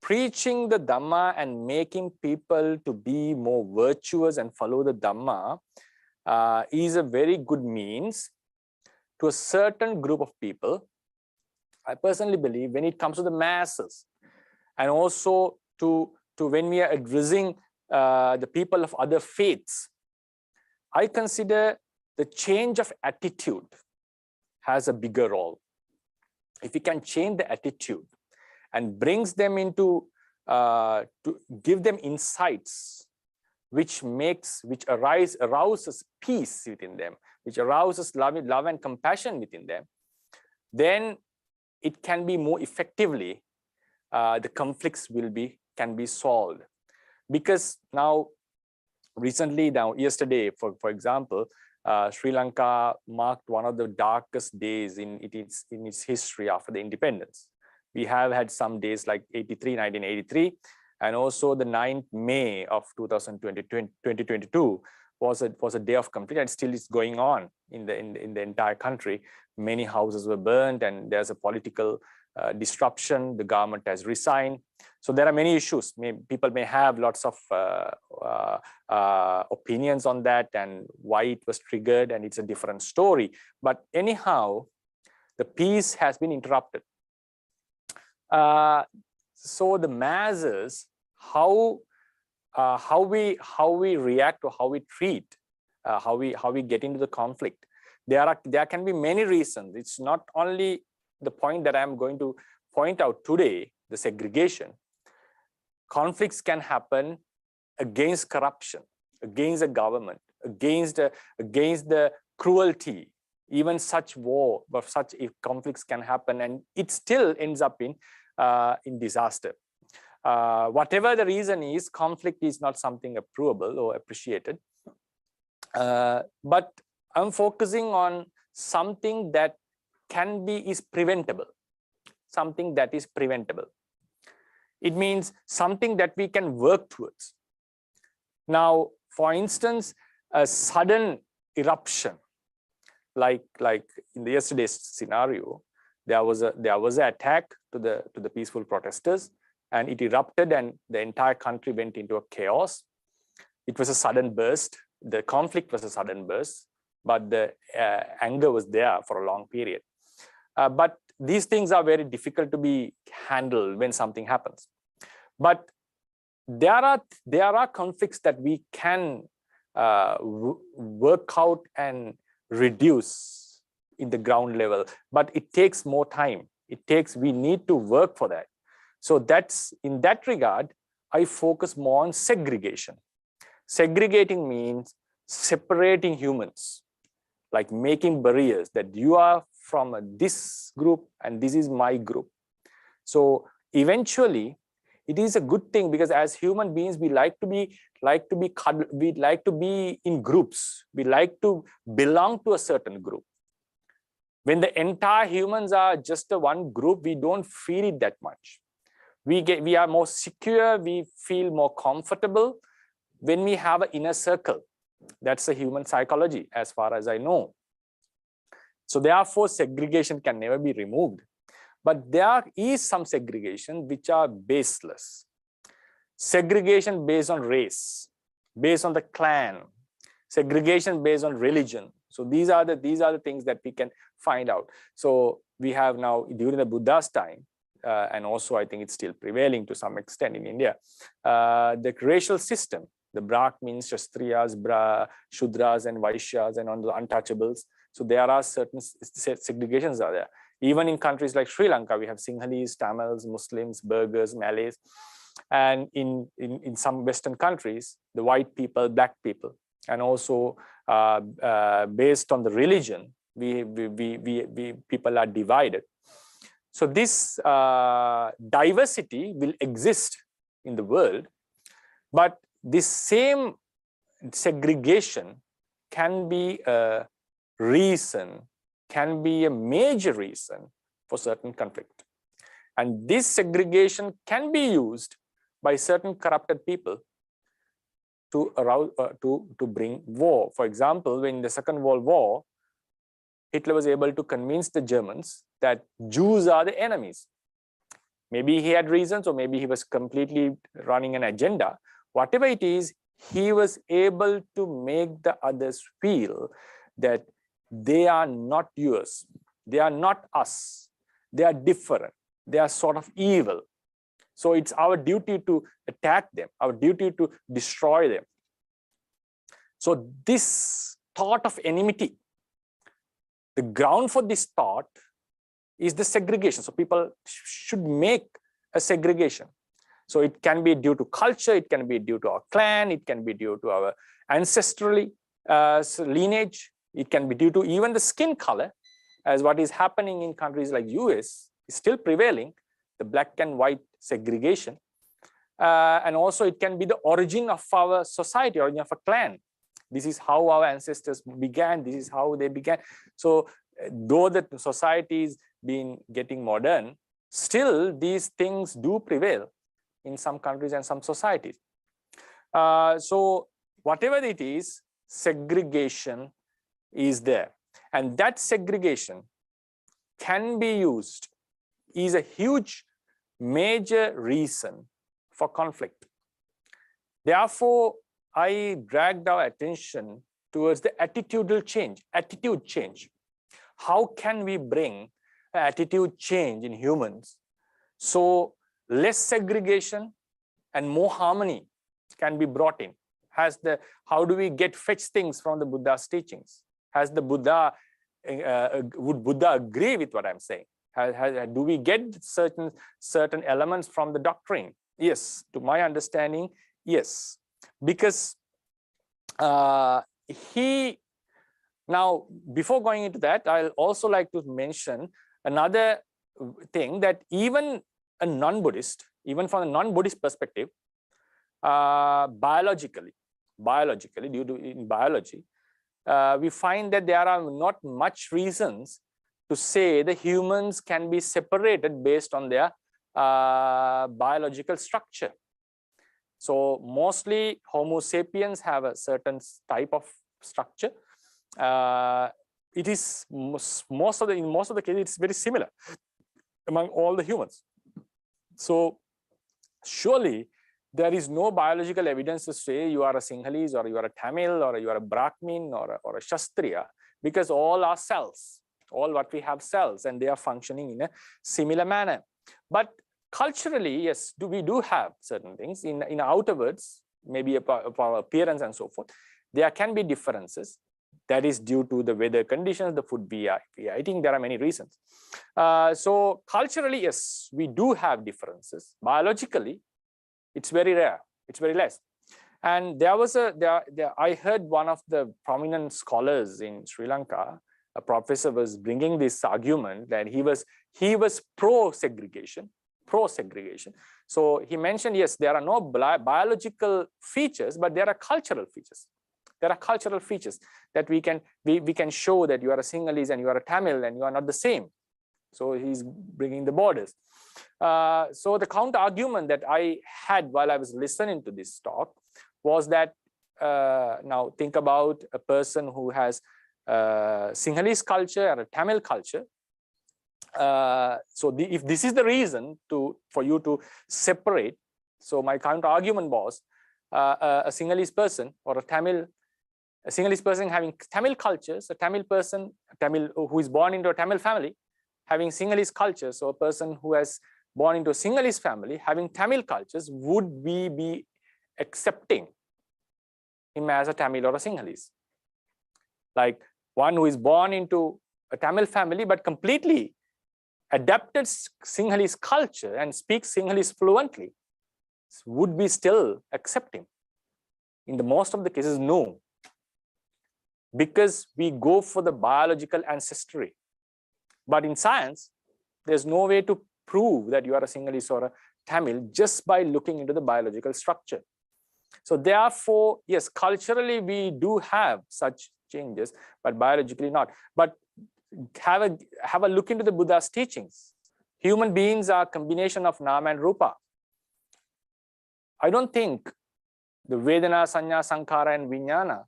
preaching the Dhamma and making people to be more virtuous and follow the Dhamma is a very good means to a certain group of people. I personally believe when it comes to the masses, and also to when we are addressing the people of other faiths, I consider the change of attitude has a bigger role. If we can change the attitude and brings them into, to give them insights which arouses peace within them, which arouses love and compassion within them, then it can be more effectively, the conflicts can be solved. Because now, yesterday, for example, Sri Lanka marked one of the darkest days in its history after the independence. We have had some days like 1983, and also the 9th May of 2022 was a day of conflict, and still is going on in the entire country. Many houses were burned, and there's a political disruption. The government has resigned. So there are many issues. People may have lots of opinions on that and why it was triggered, and it's a different story. But anyhow, the peace has been interrupted. So the masses, how we react or how we treat, how we get into the conflict, there can be many reasons. It's not only the point that I'm going to point out today, the segregation. Conflicts can happen against corruption, against the government, against the cruelty. Even such war, but such conflicts can happen, and it still ends up in disaster. Whatever the reason is, conflict is not something approvable or appreciated. But I'm focusing on something that is preventable. Something that is preventable. It means something that we can work towards. Now, for instance, a sudden eruption, like in the yesterday's scenario, there was an attack to the peaceful protesters, and it erupted, and the entire country went into a chaos. It was a sudden burst. The conflict was a sudden burst, but the anger was there for a long period. But these things are very difficult to be handled when something happens. But there are conflicts that we can work out and reduce in the ground level, but it takes more time. We need to work for that. So that's, in that regard, I focus more on segregation. Segregating means separating humans, like making barriers that you are from this group and this is my group. So eventually, it is a good thing, because as human beings, we like to be in groups. We like to belong to a certain group. When the entire humans are just a one group, we don't feel it that much. We are more secure, we feel more comfortable when we have an inner circle. That's a human psychology, as far as I know. So therefore, segregation can never be removed. But there is some segregation which are baseless. Segregation based on race, based on the clan, segregation based on religion. So these are the things that we can find out. So we have now, during the Buddha's time, and also I think it's still prevailing to some extent in India, the racial system, the Brahmins, Kshatriyas, Shudras, and Vaishyas, and on the untouchables. So there are certain segregations are there. Even in countries like Sri Lanka, we have Sinhalese, Tamils, Muslims, Burghers, Malays. And in some Western countries, the white people, black people, and also based on the religion, people are divided. So this diversity will exist in the world, but this same segregation can be a reason, can be a major reason for certain conflict. And this segregation can be used by certain corrupted people to arouse, to bring war. For example, in the Second World War, Hitler was able to convince the Germans that Jews are the enemies. Maybe he had reasons, or maybe he was completely running an agenda. Whatever it is, he was able to make the others feel that they are not yours, they are not us, they are different, they are sort of evil. So it's our duty to attack them, our duty to destroy them. So this thought of enmity, the ground for this thought is the segregation. So people should make a segregation. So it can be due to culture, it can be due to our clan, it can be due to our ancestrally lineage, it can be due to even the skin color, as what is happening in countries like US is still prevailing, the black and white segregation. And also it can be the origin of our society, origin of a clan. This is how our ancestors began, this is how they began. So though the society is been getting modern, still these things do prevail in some countries and some societies. So whatever it is, segregation is there. And that segregation can be used, is a huge, major reason for conflict. Therefore, I dragged our attention towards the attitudinal change, attitude change. How can we bring attitude change in humans so less segregation and more harmony can be brought in? How do we fetch things from the Buddha's teachings? Has the Buddha, would Buddha agree with what I'm saying? Do we get certain elements from the doctrine? Yes, to my understanding, yes. Because now, before going into that, I'll also like to mention another thing, that even a non-Buddhist, even from a non-Buddhist perspective, biologically, due to in biology, we find that there are not much reasons to say the humans can be separated based on their biological structure. So mostly Homo sapiens have a certain type of structure. It is in most of the cases, it's very similar among all the humans. So surely there is no biological evidence to say you are a Sinhalese, or you are a Tamil, or you are a Brahmin, or a Kshatriya, because all are cells, all what we have cells, and they are functioning in a similar manner. But culturally, yes, we do have certain things in outer words, maybe of our appearance and so forth. There can be differences. That is due to the weather conditions, the food we are eating. There are many reasons. So culturally, yes, we do have differences. Biologically, it's very rare. It's very less. And I heard one of the prominent scholars in Sri Lanka, a professor, was bringing this argument that he was pro-segregation. So he mentioned, yes, there are no biological features, but there are cultural features. There are cultural features that we can show that you are a Sinhalese and you are a Tamil and you are not the same. So he's bringing the borders. So the counter argument that I had while I was listening to this talk was that now think about a person who has Sinhalese culture and a Tamil culture. If this is the reason for you to separate, so my counter argument was a Sinhalese person or a Sinhalese person having Tamil cultures, a Tamil person, who is born into a Tamil family, having Sinhalese cultures, so a person who has born into a Sinhalese family having Tamil cultures, would we be accepting him as a Tamil or a Sinhalese? Like one who is born into a Tamil family but completely adapted Sinhalese culture and speaks Sinhalese fluently, would we still accept him? In the most of the cases, no. Because we go for the biological ancestry. But in science, there's no way to prove that you are a Sinhalese or a Tamil just by looking into the biological structure. So therefore, yes, culturally we do have such changes, but biologically not. But have a look into the Buddha's teachings. Human beings are a combination of Nama and Rupa. I don't think the Vedana, Sanya, Sankhara and Vijnana,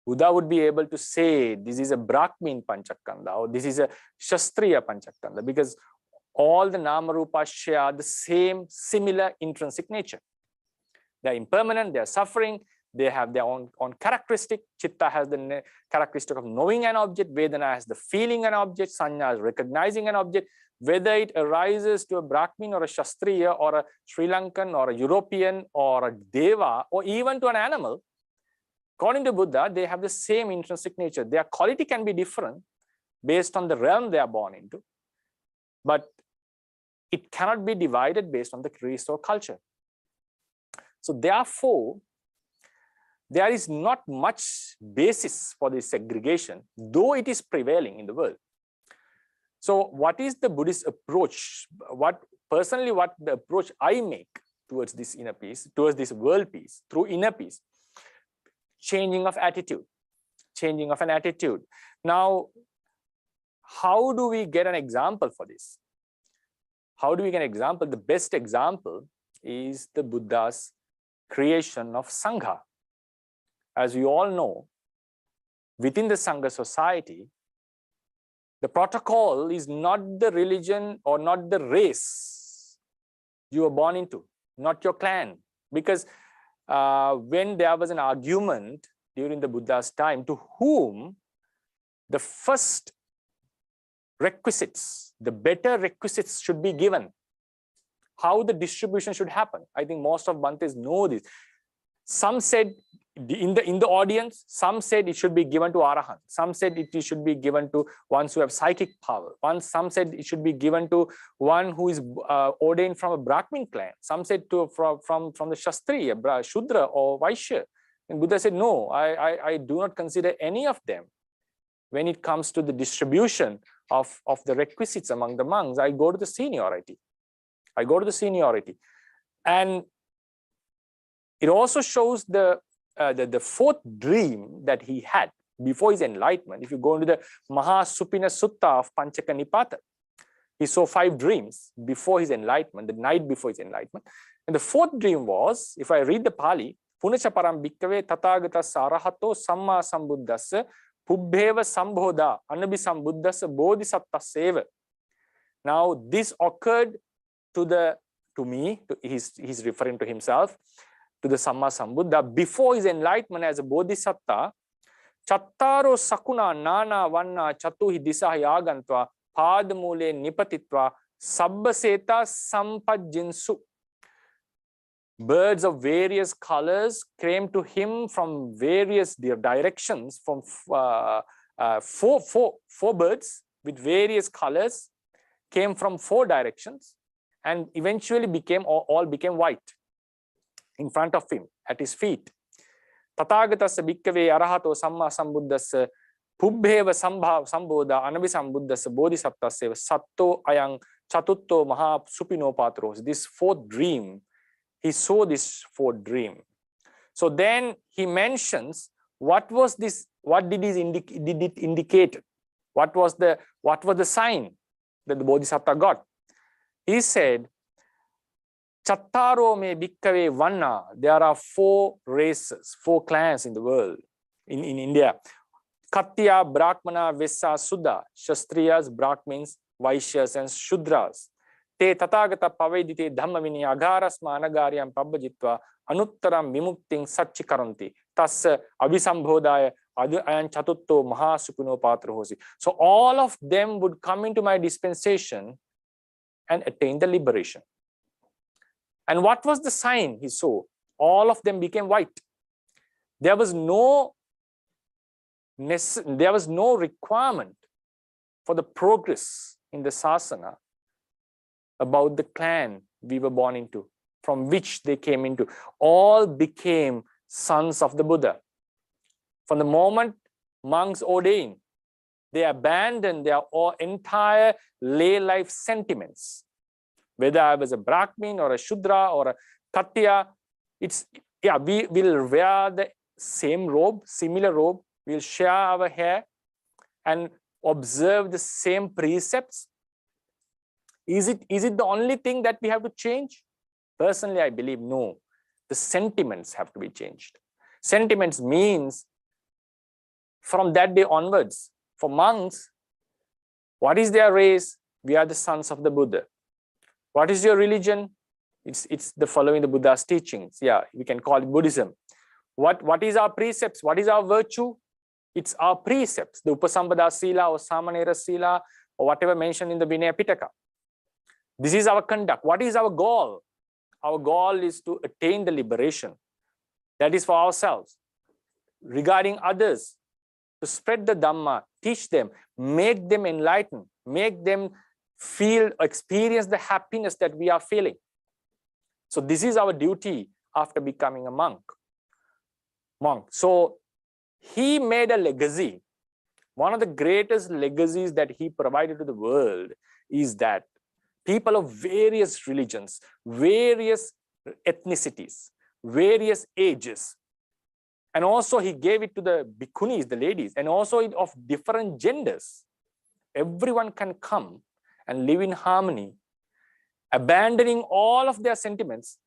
Buddha would be able to say this is a Brahmin Panchakanda or this is a Shastriya Panchakanda, because all the Nama Rupa share the same similar intrinsic nature. They are impermanent, they are suffering, they have their own characteristic. Chitta has the characteristic of knowing an object, Vedana has the feeling an object, Sanya is recognizing an object. Whether it arises to a Brahmin or a Shastriya or a Sri Lankan or a European or a Deva or even to an animal, according to Buddha, they have the same intrinsic nature. Their quality can be different based on the realm they are born into, but it cannot be divided based on the race or culture. So therefore, there is not much basis for this segregation, though it is prevailing in the world. So what is the Buddhist approach? What the approach I make towards this inner peace, towards this world peace, through inner peace? Changing of attitude, changing of an attitude. Now, how do we get an example for this? How do we get an example? The best example is the Buddha's creation of Sangha. As we all know, within the Sangha society, the protocol is not the religion or not the race you were born into, not your clan. Because when there was an argument during the Buddha's time to whom the first requisites, the better requisites should be given, how the distribution should happen. I think most of Bhantes know this. Some said in the audience, some said it should be given to Arahant. Some said it should be given to ones who have psychic power. Some said it should be given to one who is ordained from a Brahmin clan. Some said from the Shastriya, Shudra or Vaishya. And Buddha said, no, I do not consider any of them. When it comes to the distribution of the requisites among the monks, I go to the seniority. And it also shows the fourth dream that he had before his enlightenment. If you go into the Mahasupina Sutta of Panchaka Nipata, he saw 5 dreams before his enlightenment, the night before his enlightenment. And the fourth dream was, if I read the Pali, Punacha param bhikkave tathagatas arahato samma sambuddhassa pubbheva sambhoda anabhi sambuddhassa bodhisattaseva. Now this occurred to me, he's referring to himself, to the Samma Sambuddha, before his enlightenment as a Bodhisattva. Chattaro sakuna nana vanna chatuhi disahi agantva padamule nipatitva sabbaseta sampajinsu. Birds of various colors came to him from various directions, from four birds with various colors came from 4 directions and eventually all became white in front of him, at his feet. Tathagatassa bhikkave arahato samma sambuddhassa pubbheva sambodha anabi sambuddhassa bodhisattaseva satto ayang chatutto maha supino patros. This 4th dream, he saw this 4th dream. So then he mentions what was this? What did it indicate? What was the sign that the Bodhisattva got? He said, Chattaro me bhikkave vanna. There are 4 races, 4 clans in the world, in India. Katya, Brahmana, Vessa, Sudha. Shastriyas, Brahmins, Vaishyas, and Shudras. Te tathagata pavedite dhamma vinaya agarasma anagaryam pabbajitva anuttaram vimukting satchikaranti. Tassa abhisambhodaya ayan chatutto mahasukuno patrahosi. So all of them would come into my dispensation and attain the liberation. And what was the sign he saw? All of them became white. There was no requirement for the progress in the sasana about the clan we were born into, from which they came into. All became sons of the Buddha. From the moment monks ordained, they abandoned their entire lay life sentiments. Whether I was a Brahmin or a Shudra or a Katya, we will wear the same robe, similar robe. We'll share our hair and observe the same precepts. Is it the only thing that we have to change? Personally, I believe no. The sentiments have to be changed. Sentiments means from that day onwards, for monks, what is their race? We are the sons of the Buddha. What is your religion? It's the following the Buddha's teachings. Yeah, we can call it Buddhism. What is our precepts? What is our virtue? It's our precepts, the Upasambhada Sila or Samanera Sila or whatever mentioned in the Vinaya Pitaka. This is our conduct. What is our goal? Our goal is to attain the liberation. That is for ourselves. Regarding others, to spread the Dhamma, teach them, make them enlightened, make them feel, experience the happiness that we are feeling. So this is our duty after becoming a monk. So he made a legacy. One of the greatest legacies that he provided to the world is that people of various religions, various ethnicities, various ages, and also he gave it to the bhikkhunis, the ladies, and also of different genders. Everyone can come and live in harmony, abandoning all of their sentiments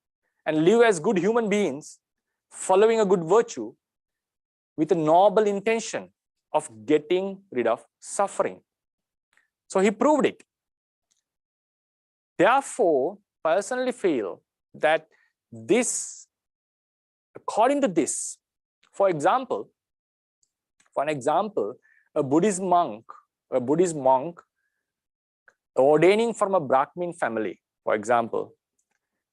and live as good human beings, following a good virtue with a noble intention of getting rid of suffering. So he proved it. Therefore, personally feel that this, according to this, for an example, a Buddhist monk ordaining from a Brahmin family, for example,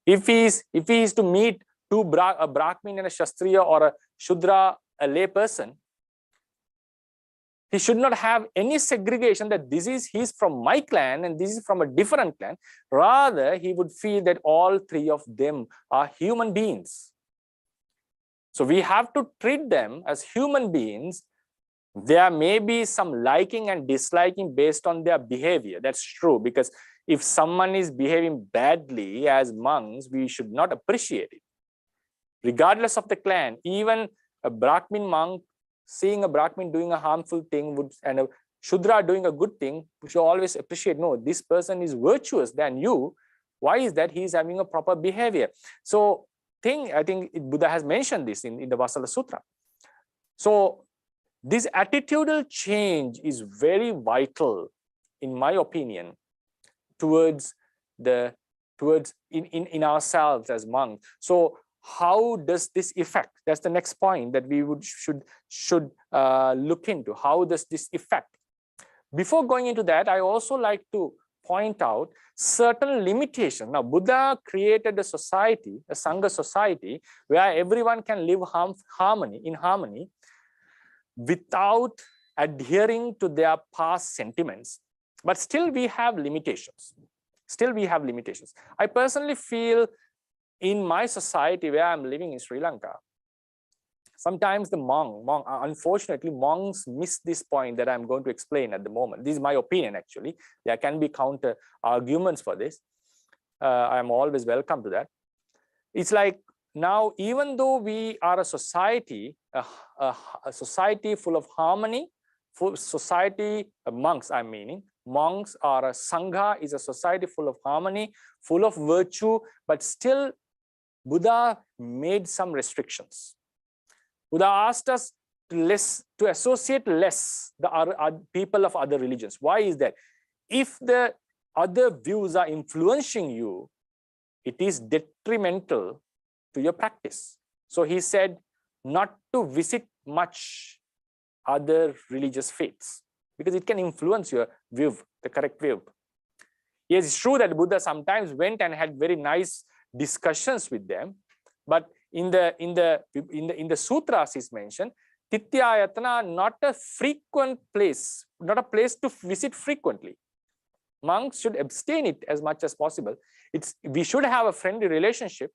if he is to meet a Brahmin and a Shastriya or a Shudra, a lay person, he should not have any segregation that he's from my clan and this is from a different clan. Rather, he would feel that all 3 of them are human beings. So we have to treat them as human beings. There may be some liking and disliking based on their behavior. That's true, because if someone is behaving badly as monks, we should not appreciate it. Regardless of the clan, even a Brahmin monk seeing a Brahmin doing a harmful thing and a Shudra doing a good thing, we should always appreciate, no, this person is virtuous than you. Why is that? He is having a proper behavior. So I think Buddha has mentioned this in the Vasala Sutra. So this attitudinal change is very vital, in my opinion, towards in ourselves as monks. So how does this affect? That's the next point that we should look into. How does this affect? Before going into that, I also like to point out certain limitations. Now, Buddha created a society, a Sangha society, where everyone can live in harmony without adhering to their past sentiments. But still we have limitations. I personally feel in my society where I'm living in Sri Lanka, sometimes unfortunately, monks miss this point that I'm going to explain at the moment. This is my opinion, actually. There can be counter arguments for this. I'm always welcome to that. It's like now, even though we are a society, a society full of harmony, full society, monks, I'm meaning, monks or a Sangha is a society full of harmony, full of virtue, but still Buddha made some restrictions. Buddha asked us to associate less the other people of other religions. Why is that? If the other views are influencing you, it is detrimental to your practice. So he said not to visit much other religious faiths because it can influence your view, the correct view. Yes, it's true that Buddha sometimes went and had very nice discussions with them, but in the sutras is mentioned, Nithyasthananda not a frequent place, not a place to visit frequently. Monks should abstain it as much as possible. We should have a friendly relationship.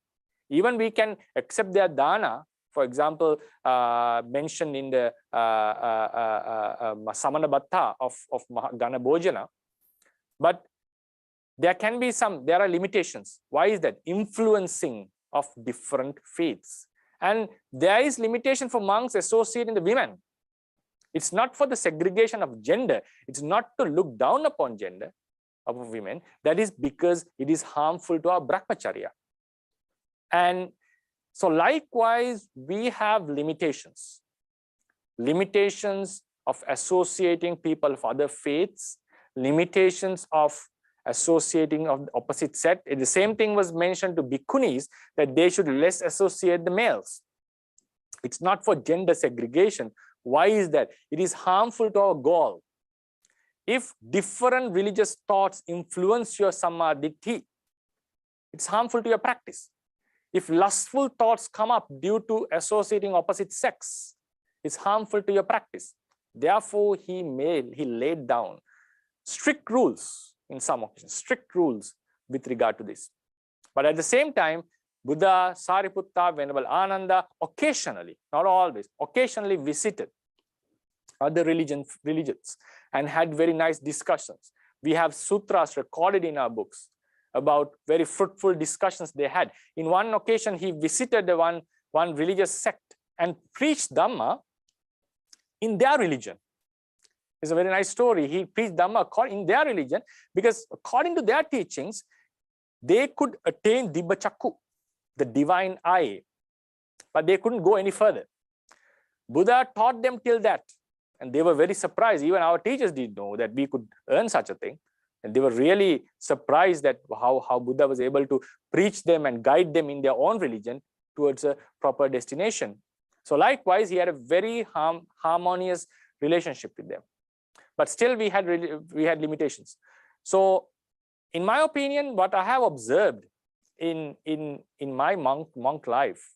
Even we can accept their dana, for example, mentioned in the Samana Bhatta of Gana Bhojana. But there are limitations. Why is that? Influencing of different faiths. And there is limitation for monks associating the women. It's not for the segregation of gender. It's not to look down upon gender of women. That is because it is harmful to our brahmacharya. And so likewise, we have limitations. Limitations of associating people of other faiths, limitations of associating of the opposite set. The same thing was mentioned to bhikkhunis, that they should less associate the males. It's not for gender segregation. Why is that? It is harmful to our goal. If different religious thoughts influence your samadhi, it's harmful to your practice. If lustful thoughts come up due to associating opposite sex, it's harmful to your practice. Therefore, he laid down strict rules in some occasions, strict rules with regard to this. But at the same time, Buddha, Sariputta, Venerable Ananda, occasionally, not always, occasionally visited other religions and had very nice discussions. We have sutras recorded in our books about very fruitful discussions they had. In one occasion, he visited one religious sect and preached Dhamma in their religion. It's a very nice story. He preached Dhamma in their religion because according to their teachings, they could attain Dibba Chakku, the divine eye, but they couldn't go any further. Buddha taught them till that, and they were very surprised. Even our teachers didn't know that we could earn such a thing. And they were really surprised that how Buddha was able to preach them and guide them in their own religion towards a proper destination. So likewise, he had a very harmonious relationship with them. But still we had limitations. So in my opinion, what I have observed in my monk life,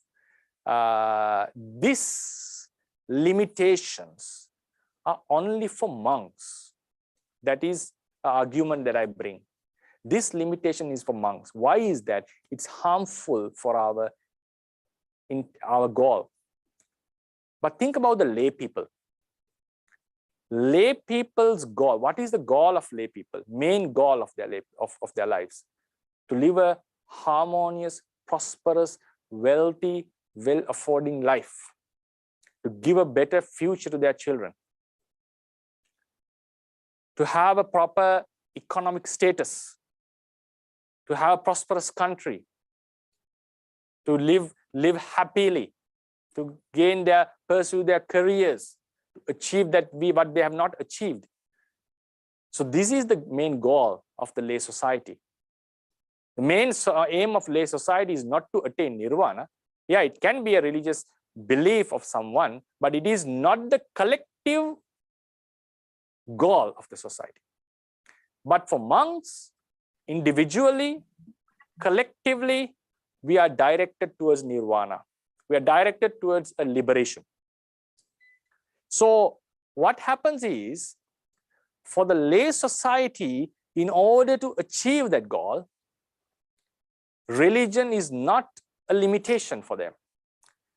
these limitations are only for monks. That is the argument that I bring. This limitation is for monks. Why is that? It's harmful for our goal. But think about the lay people. Lay people's goal. What is the goal of lay people? Main goal of their lives? To live a harmonious, prosperous, wealthy, well-affording life. To give a better future to their children. To have a proper economic status. To have a prosperous country. To live happily. To pursue their careers. Achieve what they have not achieved. So this is the main goal of the lay society. The main aim of lay society is not to attain nirvana. Yeah, it can be a religious belief of someone, but it is not the collective goal of the society. But for monks, individually, collectively, we are directed towards nirvana. We are directed towards a liberation. So what happens is, for the lay society, in order to achieve that goal, religion is not a limitation for them.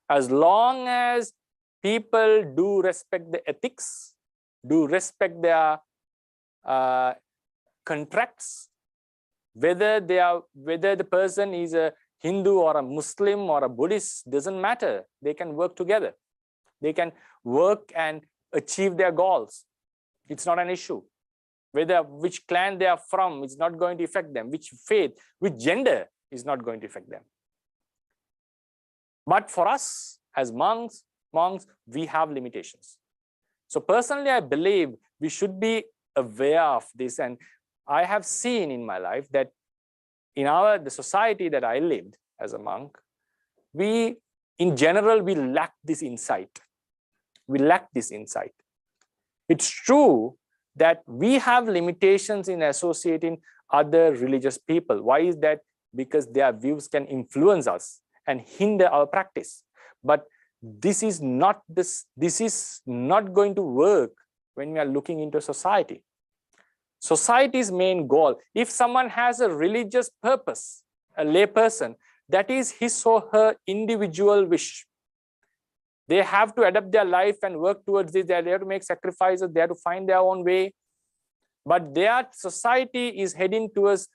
As long as people do respect the ethics, do respect their contracts, whether the person is a Hindu or a Muslim or a Buddhist, doesn't matter. They can work together. They can work and achieve their goals. It's not an issue. Whether which clan they are from is not going to affect them. Which faith, which gender is not going to affect them. But for us as monks, we have limitations. So personally, I believe we should be aware of this. And I have seen in my life that in the society that I lived as a monk, in general, we lack this insight. We lack this insight. It's true that we have limitations in associating other religious people. Why is that? Because their views can influence us and hinder our practice. But this is not going to work when we are looking into society. Society's main goal, if someone has a religious purpose, a lay person, that is his or her individual wish. They have to adapt their life and work towards this. They have to make sacrifices. They have to find their own way. But their society is heading towards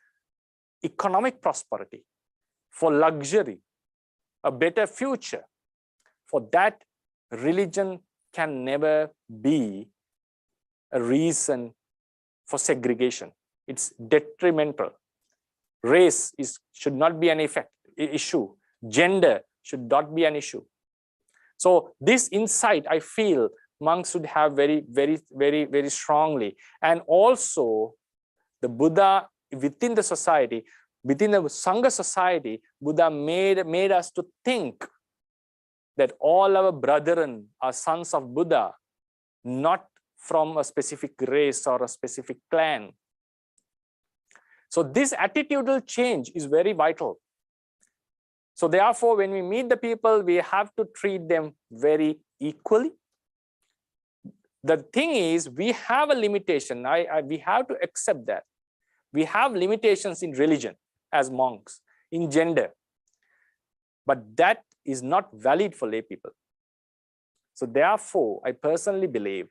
economic prosperity, for luxury, a better future. For that, religion can never be a reason for segregation. It's detrimental. Race should not be an issue. Gender should not be an issue. So this insight, I feel monks should have very, very, very, very strongly. And also the Buddha within the society, within the Sangha society, Buddha made us to think that all our brethren are sons of Buddha, not from a specific race or a specific clan. So this attitudinal change is very vital. So therefore, when we meet the people, we have to treat them very equally. The thing is, we have a limitation. We have to accept that. We have limitations in religion as monks, in gender. But that is not valid for lay people. So therefore, I personally believe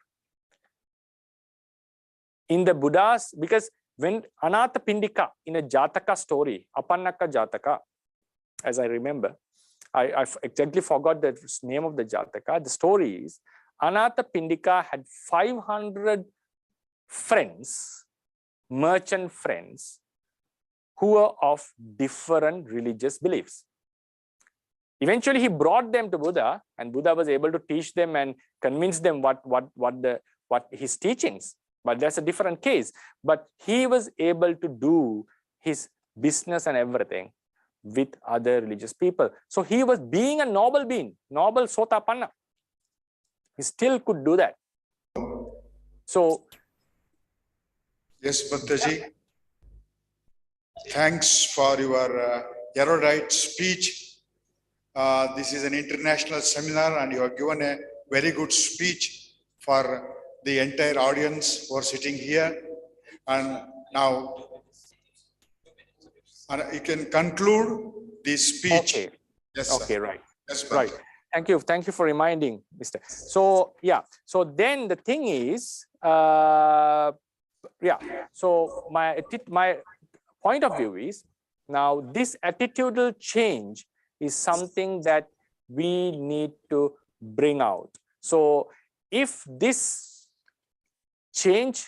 in the Buddhas, because when Anatha Pindika in a Jataka story, Apannaka Jataka, as I remember, I exactly forgot the name of the Jataka. The story is Anatha Pindika had 500 friends, merchant friends, who were of different religious beliefs. Eventually, he brought them to Buddha, and Buddha was able to teach them and convince them what his teachings. But that's a different case. But he was able to do his business and everything with other religious people. So he was being a noble being, noble Sotapanna. He still could do that. So, yes, Bhaktaji. Thanks for your erudite speech. This is an international seminar, and you have given a very good speech for the entire audience who are sitting here. And now you can conclude this speech. Okay. Yes, okay, sir. right. Yes, right. Thank you for reminding, Mr. So yeah, so then the thing is, so my point of view is, now this attitudinal change is something that we need to bring out. So if this change,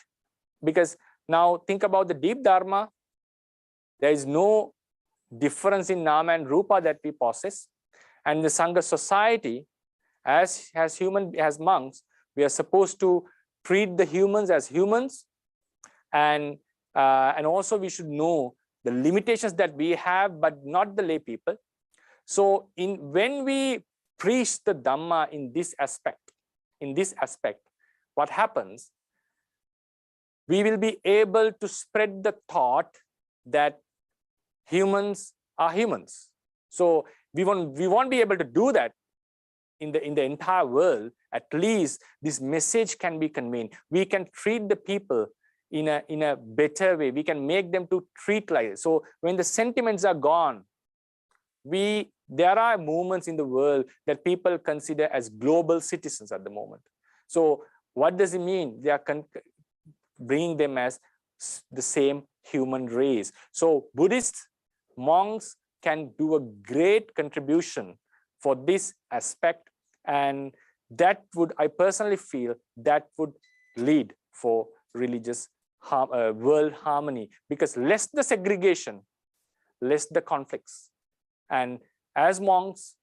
because now think about the deep Dharma, there is no difference in Nama and Rupa that we possess. And the Sangha society, as monks, we are supposed to treat the humans as humans, and also we should know the limitations that we have, but not the lay people. So when we preach the Dhamma in this aspect, what happens? We will be able to spread the thought that humans are humans. So we won't be able to do that in the entire world. At least this message can be conveyed. We can treat the people in a better way. We can make them to treat like this. So when the sentiments are gone, there are movements in the world that people consider as global citizens at the moment. So what does it mean? They are bringing them as the same human race. So Buddhist monks can do a great contribution for this aspect, and that would, I personally feel, that would lead for religious world harmony, because less the segregation, less the conflicts. And as monks,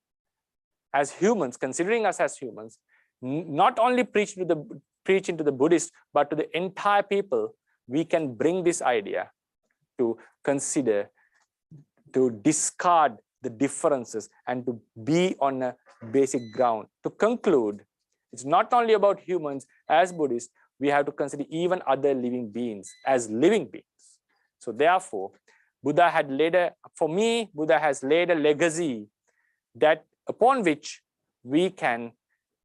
as humans, considering us as humans, not only preach into the Buddhist, but to the entire people, we can bring this idea to consider, to discard the differences and to be on a basic ground. To conclude, it's not only about humans. As Buddhists, we have to consider even other living beings as living beings. So therefore, Buddha has laid a legacy that upon which we can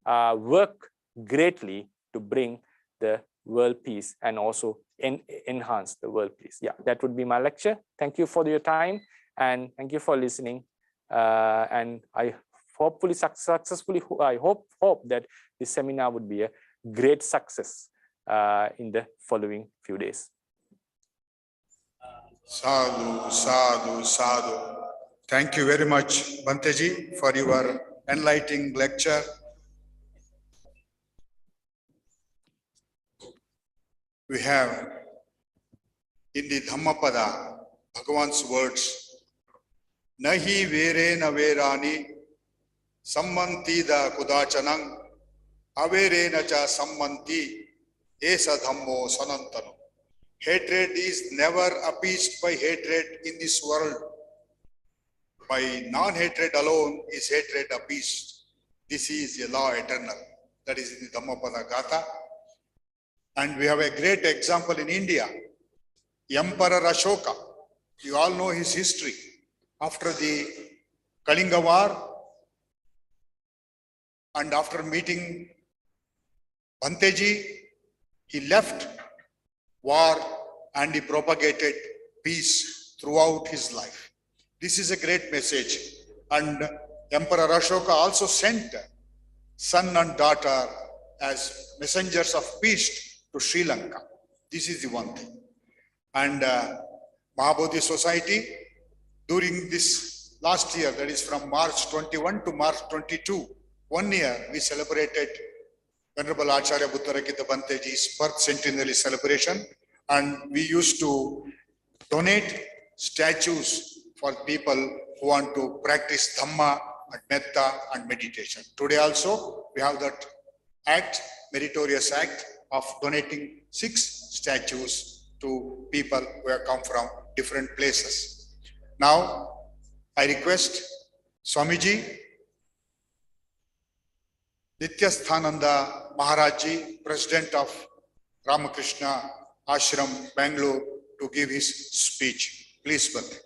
work greatly to bring the world peace and also enhance the world peace. Yeah, that would be my lecture. Thank you for your time and thank you for listening. And I hopefully successfully, I hope that this seminar would be a great success in the following few days. Sadhu, sadhu, sadhu. Thank you very much, Bhanteji, for your enlightening lecture. We have in the Dhammapada, Bhagavan's words, Nahi vere na verani sammanti da kudachanang avere na cha sammanti esa dhammo sanantano. Hatred is never appeased by hatred in this world. By non-hatred alone is hatred appeased. This is a law eternal. That is in the Dhammapada Gatha. And we have a great example in India. Emperor Ashoka. You all know his history. After the Kalinga War and after meeting Bhanteji, he left war and he propagated peace throughout his life. This is a great message. And Emperor Ashoka also sent son and daughter as messengers of peace to Sri Lanka. This is the one thing. And Mahabodhi Society, during this last year, that is from March 21 to March 22, 1 year, we celebrated Venerable Acharya Buddharakkhita Bhanteji's birth centenary celebration, and we used to donate statues for people who want to practice Dhamma and Metta and meditation. Today also, we have that act, meritorious act of donating 6 statues to people who have come from different places. Now, I request Swamiji, Nithyasthananda Maharaji, President of Ramakrishna Ashram, Bangalore, to give his speech. Please, Bhante.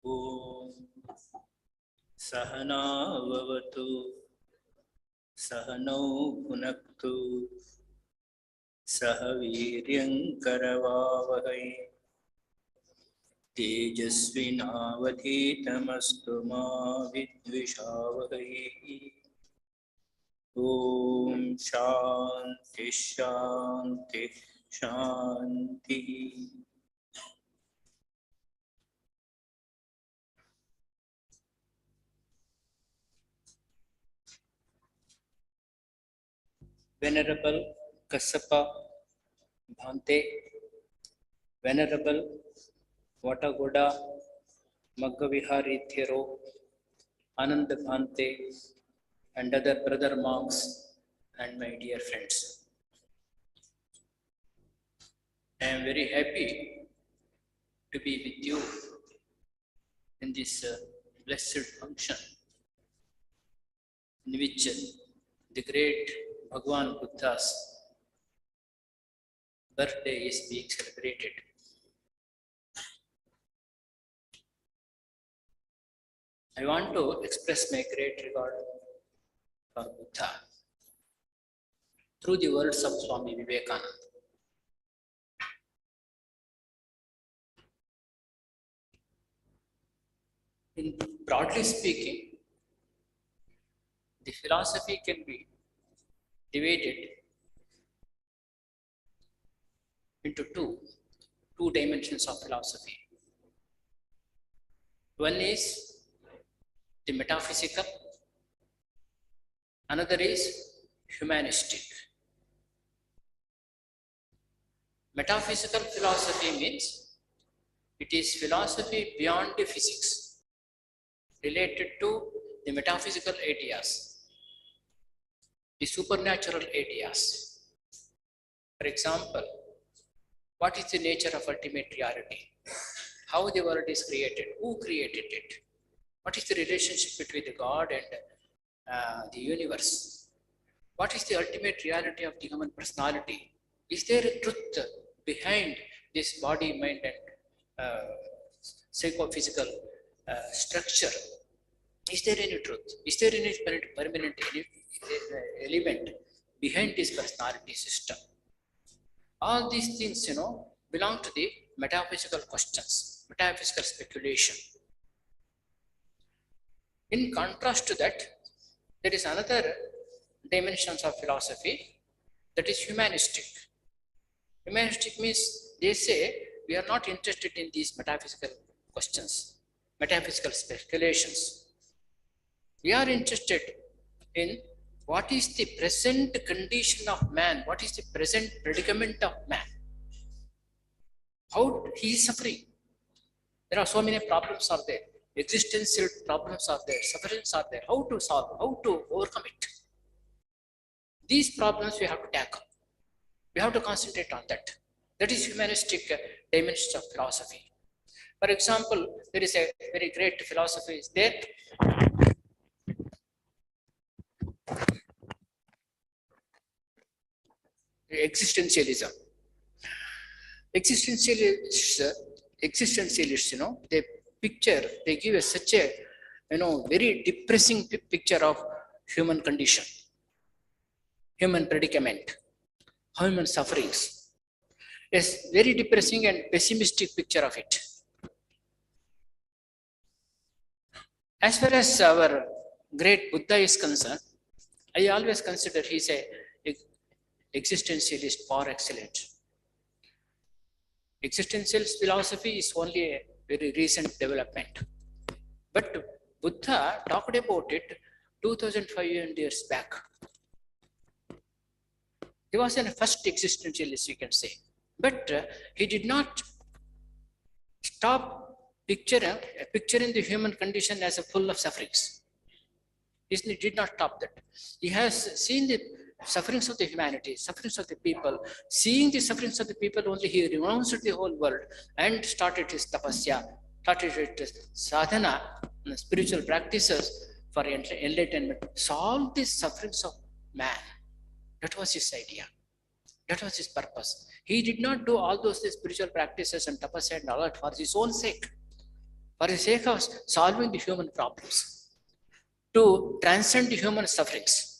Om Sahana Vavatu Sahano Punaktu Sahaviryam Karavavahai Tejasvinavadhitamastu ma vidvishavahai. Om Shanti Shanti Shanti. Venerable Kassapa Bhante, Venerable Vatagoda Maggavihari Thero, Ananda Bhante, and other brother monks and my dear friends. I am very happy to be with you in this blessed function. in which the great Bhagwan Buddha's birthday is being celebrated. I want to express my great regard for Buddha through the words of Swami Vivekananda. In broadly speaking, the philosophy can be divided into two dimensions of philosophy. One is the metaphysical, another is humanistic. Metaphysical philosophy means it is philosophy beyond the physics, related to the metaphysical ideas, the supernatural ideas. For example, what is the nature of ultimate reality? How the world is created? Who created it? What is the relationship between the God and the universe? What is the ultimate reality of the human personality? Is there a truth behind this body, mind, and psychophysical structure? Is there any truth? Is there any permanent element behind this personality system? All these things, belong to the metaphysical questions, metaphysical speculation. In contrast to that, there is another dimensions of philosophy, that is humanistic. Humanistic means they say we are not interested in these metaphysical questions, metaphysical speculations. We are interested in what is the present condition of man, what is the present predicament of man, how he is suffering. There are so many problems are there, existential problems are there, sufferings are there, how to solve, how to overcome it. These problems we have to tackle. We have to concentrate on that. That is humanistic dimensions of philosophy. For example, there is a very great philosophy is there. Existentialism. Existentialists, they give such a, very depressing picture of human condition, human predicament, human sufferings. Yes, very depressing and pessimistic picture of it. As far as our great Buddha is concerned, I always consider he's a existentialist par excellence. Existential philosophy is only a very recent development. But Buddha talked about it 2500 years back. He was the first existentialist, you can say. But he did not stop picturing the human condition as a full of sufferings. He did not stop that. He has seen the sufferings of the humanity, sufferings of the people. Seeing the sufferings of the people only, he renounced the whole world and started his tapasya, started his sadhana, spiritual practices for enlightenment. Solve the sufferings of man. That was his idea. That was his purpose. He did not do all those spiritual practices and tapasya and all that for his own sake. For the sake of solving the human problems, to transcend the human sufferings.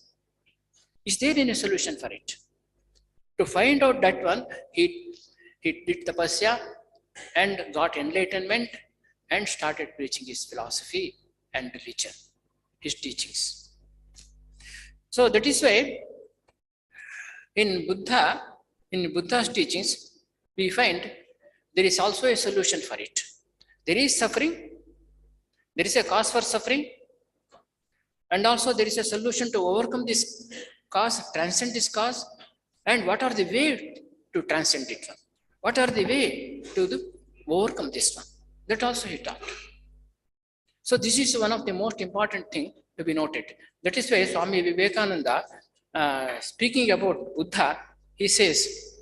Is there any solution for it? To find out that one, he did tapasya and got enlightenment and started preaching his philosophy and religion, his teachings. So that is why in Buddha's teachings, we find there is also a solution for it. There is suffering, there is a cause for suffering, and also there is a solution to overcome this cause, transcend this cause, and what are the way to transcend it? What are the way to overcome this one? That also he taught. So this is one of the most important thing to be noted. That is why Swami Vivekananda, speaking about Buddha, he says,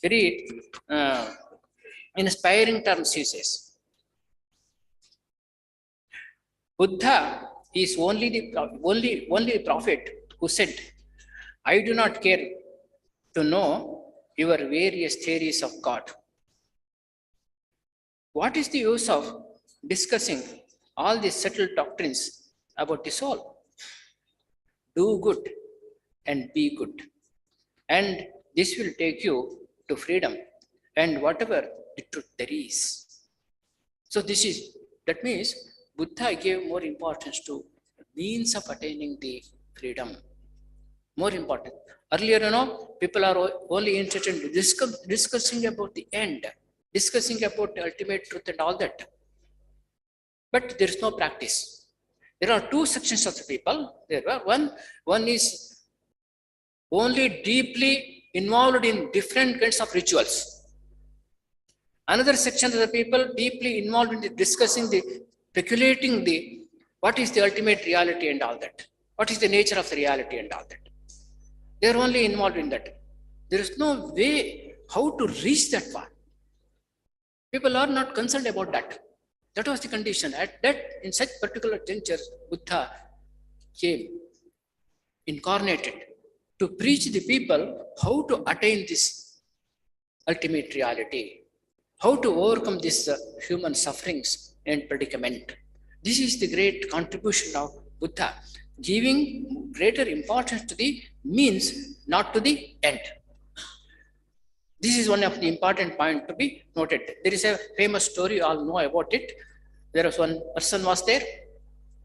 very inspiring terms, he says, Buddha He is only the prophet who said, I do not care to know your various theories of God. What is the use of discussing all these settled doctrines about the soul? Do good and be good. And this will take you to freedom and whatever the truth there is. So that means Buddha gave more importance to means of attaining the freedom. More important. Earlier, people are only interested in discussing about the end, discussing about the ultimate truth and all that. But there is no practice. There are two sections of the people. One is only deeply involved in different kinds of rituals. Another section of the people deeply involved in discussing speculating what is the ultimate reality and all that. What is the nature of the reality and all that. They are only involved in that. There is no way how to reach that far. People are not concerned about that. That was the condition. In such particular juncture, Buddha came, incarnated, to preach the people how to attain this ultimate reality, how to overcome this human sufferings and predicament. This is the great contribution of Buddha, giving greater importance to the means, not to the end. This is one of the important points to be noted. There is a famous story, you all know about it. There was one person was there.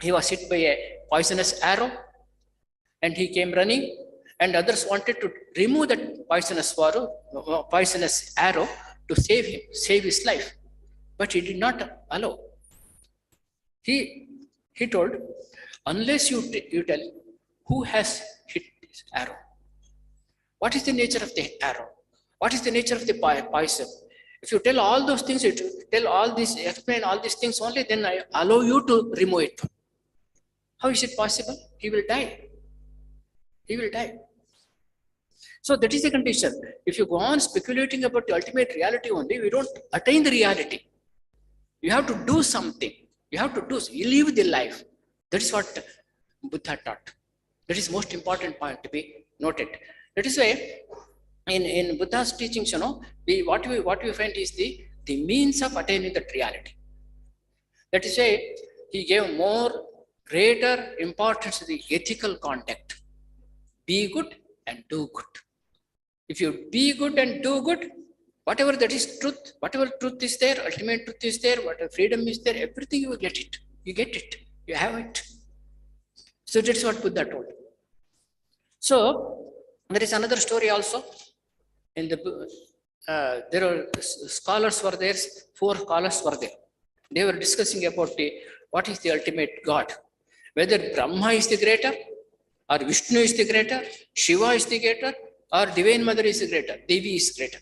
He was hit by a poisonous arrow and he came running, and others wanted to remove that poisonous arrow to save him, save his life. But he did not allow. He told, unless you tell who has hit this arrow, what is the nature of the arrow? What is the nature of the poison? If you tell all those things, explain all these things only, then I allow you to remove it. How is it possible? He will die. He will die. So that is the condition. If you go on speculating about the ultimate reality only, we don't attain the reality. You have to do something. You have to live the life. That is what Buddha taught. That is most important point to be noted. That is why in Buddha's teachings, what we find is the means of attaining that reality. That is why he gave greater importance to the ethical conduct. Be good and do good. If you be good and do good, whatever that is truth, whatever truth is there, ultimate truth is there, whatever freedom is there, everything you will get it. You get it. You have it. So that's what Buddha told. So there is another story also. There are scholars were there, 4 scholars were there. They were discussing about what is the ultimate God. Whether Brahma is the greater, or Vishnu is the greater, Shiva is the greater, or Divine Mother is the greater, Devi is greater.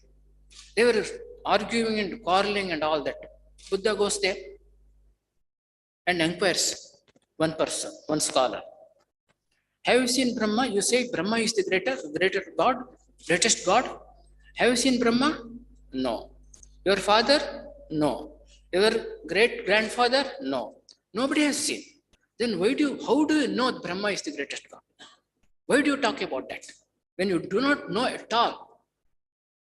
They were arguing and quarreling and all that. Buddha goes there and inquires one person, one scholar. Have you seen Brahma? You say Brahma is the greater God, greatest God. Have you seen Brahma? No. Your father? No. Your great-grandfather? No. Nobody has seen. Then how do you know that Brahma is the greatest God? Why do you talk about that? When you do not know at all.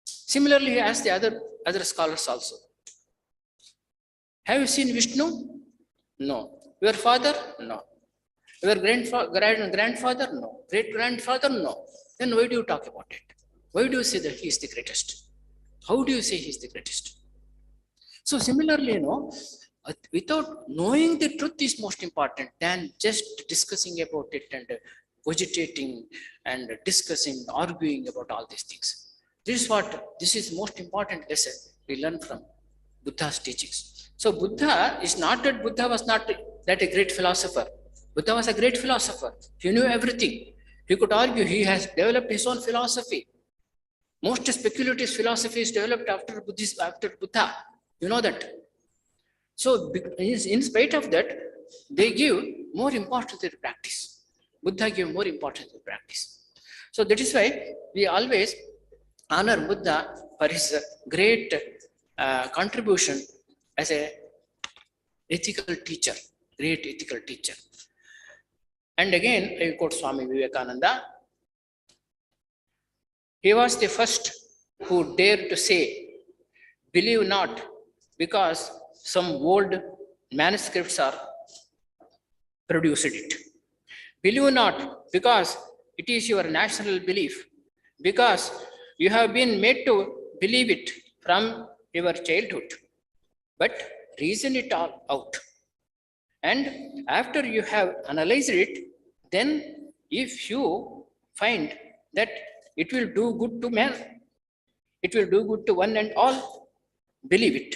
Similarly, he asked the other scholars also. Have you seen Vishnu? No. Your father? No. Your grandfather? No. Great-grandfather? No. Then why do you talk about it? Why do you say that he is the greatest? How do you say he is the greatest? So similarly, without knowing the truth is most important than just discussing about it and cogitating and discussing, arguing about all these things. This is most important lesson we learn from Buddha's teachings. So Buddha was not that a great philosopher. Buddha was a great philosopher. He knew everything. He could argue. He has developed his own philosophy. Most speculative philosophy is developed after Buddha. You know that. So in spite of that, they give more importance to the practice. Buddha gave more importance to practice. So that is why we always honor Buddha for his great contribution as a ethical teacher, great ethical teacher. And again, I quote Swami Vivekananda. He was the first who dared to say, believe not because some old manuscripts are produced it. Believe not because it is your national belief, because you have been made to believe it from your childhood. But reason it all out. And after you have analyzed it, then if you find that it will do good to man, it will do good to one and all, believe it,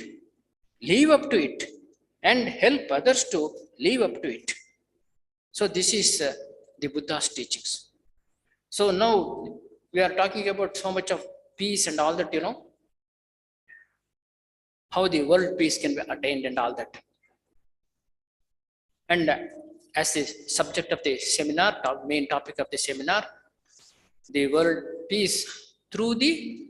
live up to it, and help others to live up to it. So this is the Buddha's teachings. So now we are talking about so much of peace and all that, how the world peace can be attained and all that. And as the subject of the seminar, main topic of the seminar, the world peace through the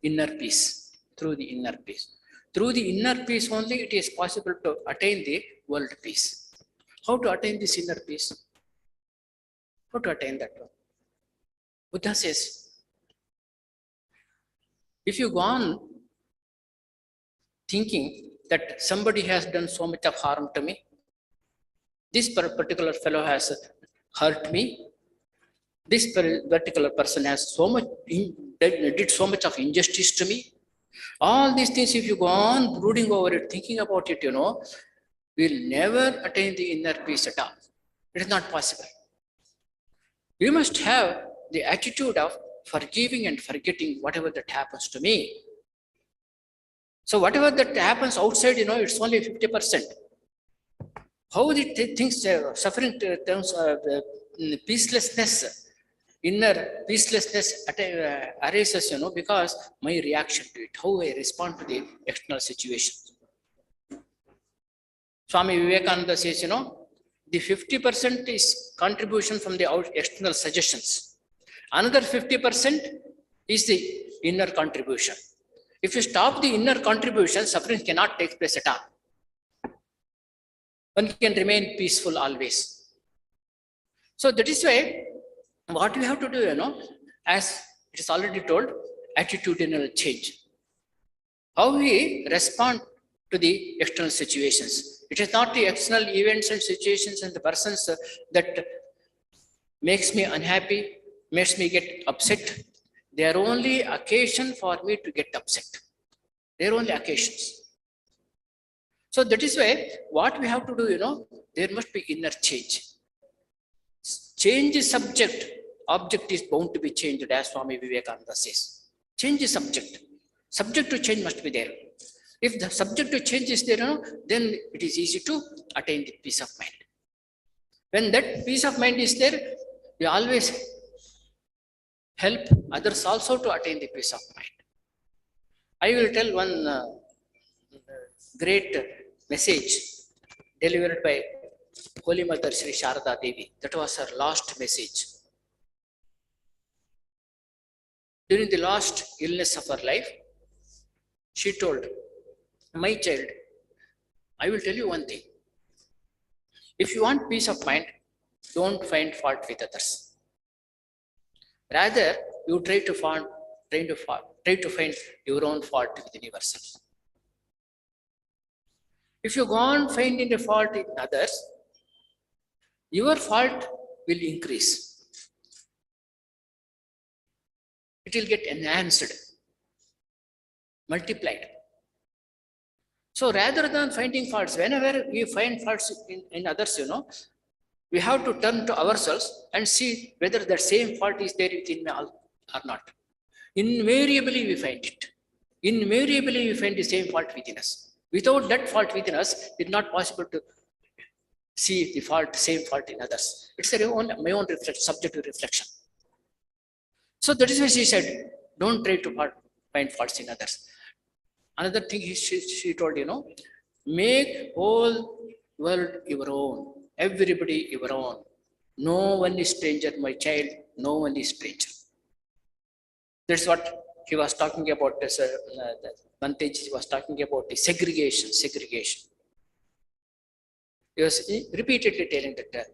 inner peace, through the inner peace. Through the inner peace only it is possible to attain the world peace. How to attain this inner peace? How to attain that one? Buddha says, if you go on thinking that somebody has done so much of harm to me, this particular fellow has hurt me, this particular person has did so much of injustice to me, all these things, if you go on brooding over it, thinking about it, will never attain the inner peace at all. It is not possible. You must have the attitude of forgiving and forgetting whatever that happens to me. So whatever that happens outside, it's only 50%. How the things, suffering terms of peacelessness, inner peacelessness arises, because my reaction to it, how I respond to the external situation. Swami Vivekananda says, the 50% is contribution from the external suggestions. Another 50% is the inner contribution. If you stop the inner contribution, suffering cannot take place at all. One can remain peaceful always. So that is why what we have to do, as it is already told, attitudinal change. How we respond to the external situations. It is not the external events and situations and the persons that makes me unhappy, makes me get upset. They are only occasion for me to get upset. They are only occasions. So that is why what we have to do, there must be inner change. Change is subject, object is bound to be changed, as Swami Vivekananda says. Change is subject. Subject to change must be there. If the subject to change is there, then it is easy to attain the peace of mind. When that peace of mind is there, we always help others also to attain the peace of mind. I will tell one great message delivered by Holy Mother Sri Sharada Devi. That was her last message. During the last illness of her life, she told, my child, I will tell you one thing. If you want peace of mind, don't find fault with others. Rather, you try to find your own fault within yourself. If you go on finding a fault in others, your fault will increase. It will get enhanced, multiplied. So rather than finding faults, whenever we find faults in others, we have to turn to ourselves and see whether the same fault is there within me or not. Invariably we find it. Invariably we find the same fault within us. Without that fault within us, it is not possible to see the same fault in others. It's my own subjective reflection. So that is why she said, don't try to find faults in others. Another thing she told, make whole world your own, everybody your own. No one is stranger, my child, no one is stranger. That's what he was talking about, Bhante was talking about the segregation. He was repeatedly telling that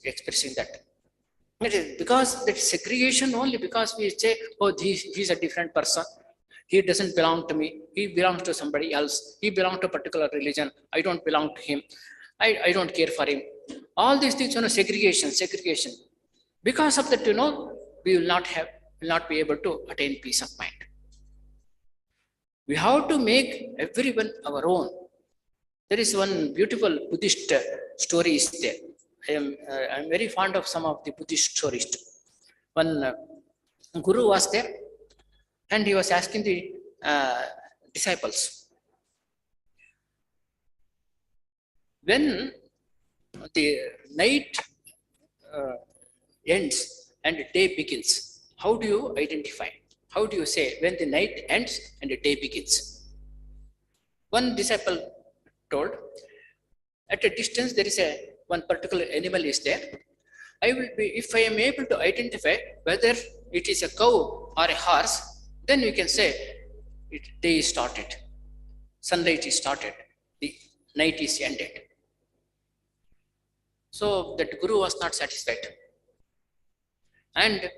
expressing that. It is because that segregation only because we say, oh, he's a different person. He doesn't belong to me. He belongs to somebody else. He belongs to a particular religion. I don't belong to him. I don't care for him. All these things, segregation. Because of that, we will not be able to attain peace of mind. We have to make everyone our own. There is one beautiful Buddhist story is there. I'm very fond of some of the Buddhist stories. One guru was there, and he was asking the disciples, when the night ends and the day begins, how do you identify? How do you say when the night ends and the day begins? One disciple told, at a distance there is one particular animal is there. I will be, if I am able to identify whether it is a cow or a horse, then we can say day is started, sunlight is started, the night is ended. So that guru was not satisfied, and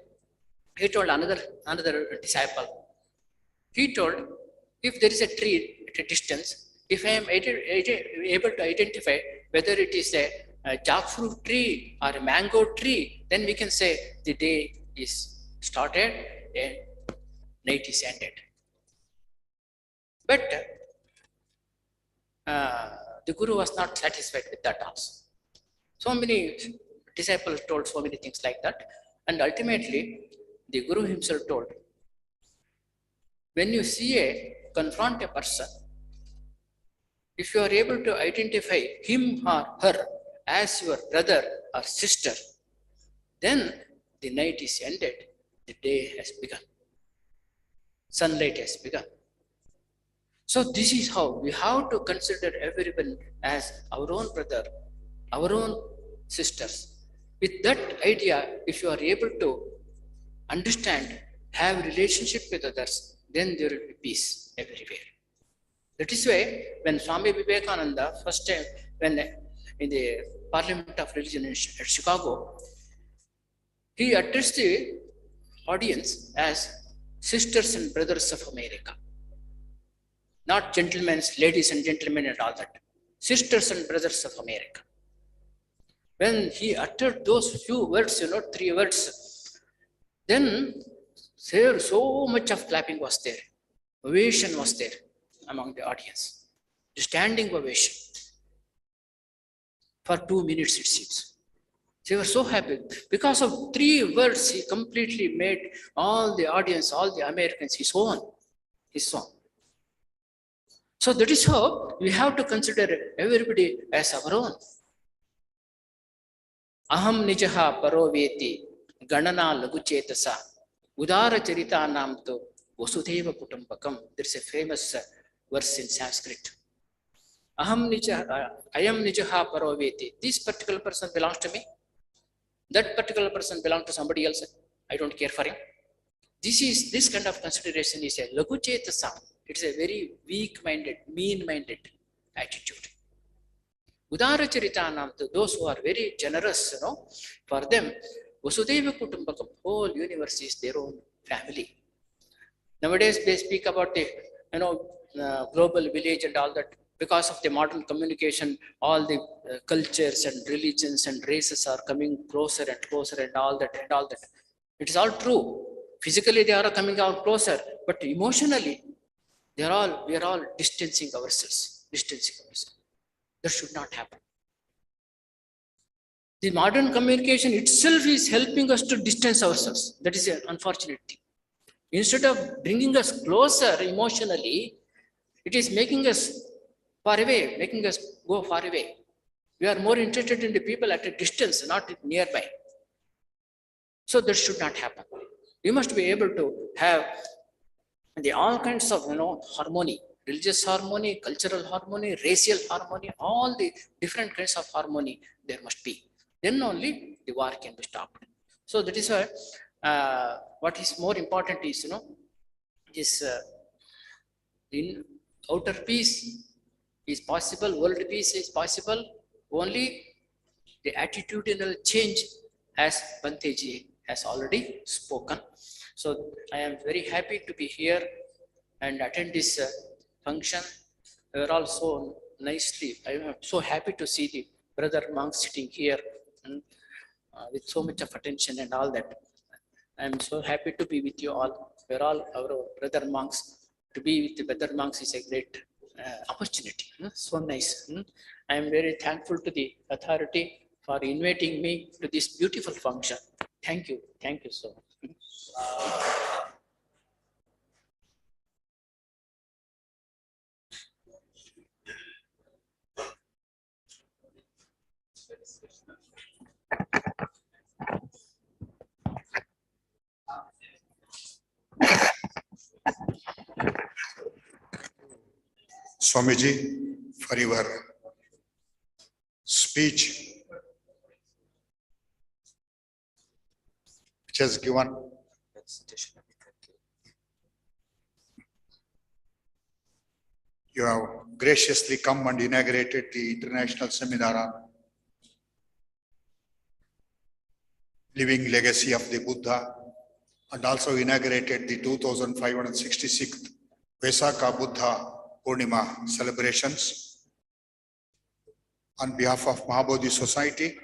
he told another disciple. He told, if there is a tree at a distance, if I am able to identify whether it is a jackfruit tree or a mango tree, then we can say the day is started and night is ended. But the guru was not satisfied with that also. So many disciples told so many things like that, and ultimately the guru himself told, when you confront a person, if you are able to identify him or her as your brother or sister, then the night is ended, the day has begun, sunlight has begun. So this is how we have to consider everyone as our own brother, our own sisters. With that idea, if you are able to understand, have relationship with others, then there will be peace everywhere. That is why when Swami Vivekananda first time, when in the Parliament of Religion at Chicago, he addressed the audience as sisters and brothers of America. Not gentlemen, ladies and gentlemen and all that. Sisters and brothers of America. When he uttered those few words, 3 words, then there so much of clapping was there. Ovation was there among the audience. The standing ovation. For 2 minutes it seems. They were so happy. Because of 3 words, he completely made all the audience, all the Americans his own. So that is how we have to consider everybody as our own. Aham nijaha paro veti ganana lagu chetasa udara charita namto vasudhaiva kutumbakam. There is a famous verse in Sanskrit. Aham nijaha, ayam nijaha paro veti. This particular person belongs to me. That particular person belongs to somebody else. I don't care for him. This kind of consideration is a lagu chetasa. It's a very weak-minded, mean-minded attitude. Udara charitanam, those who are very generous, for them, vasudhaiva kutumbakam, whole universe is their own family. Nowadays they speak about the global village and all that. Because of the modern communication, all the cultures and religions and races are coming closer and closer and all that. It is all true. Physically they are coming out closer, but emotionally we are all distancing ourselves. That should not happen. The modern communication itself is helping us to distance ourselves. That is an unfortunate thing. Instead of bringing us closer emotionally, it is making us far away, making us go far away. We are more interested in the people at a distance, not nearby. So that should not happen. We must be able to have all kinds of harmony, religious harmony, cultural harmony, racial harmony, all the different kinds of harmony there must be. Then only the war can be stopped. So that is why what is more important is this in outer peace is possible, world peace is possible only the attitudinal change as Banteji has already spoken. So I am very happy to be here and attend this function. We are all so nicely, I am so happy to see the brother monks sitting here and, with so much of attention and all that. I am so happy to be with you all. We are all our brother monks. To be with the brother monks is a great opportunity. So nice. I am very thankful to the authority for inviting me to this beautiful function. Thank you. Thank you so much. Swamiji, for your speech, which has given you have graciously come and inaugurated the international seminar on living legacy of the Buddha, and also inaugurated the 2566th Vesakha Buddha Purnima celebrations on behalf of Mahabodhi Society.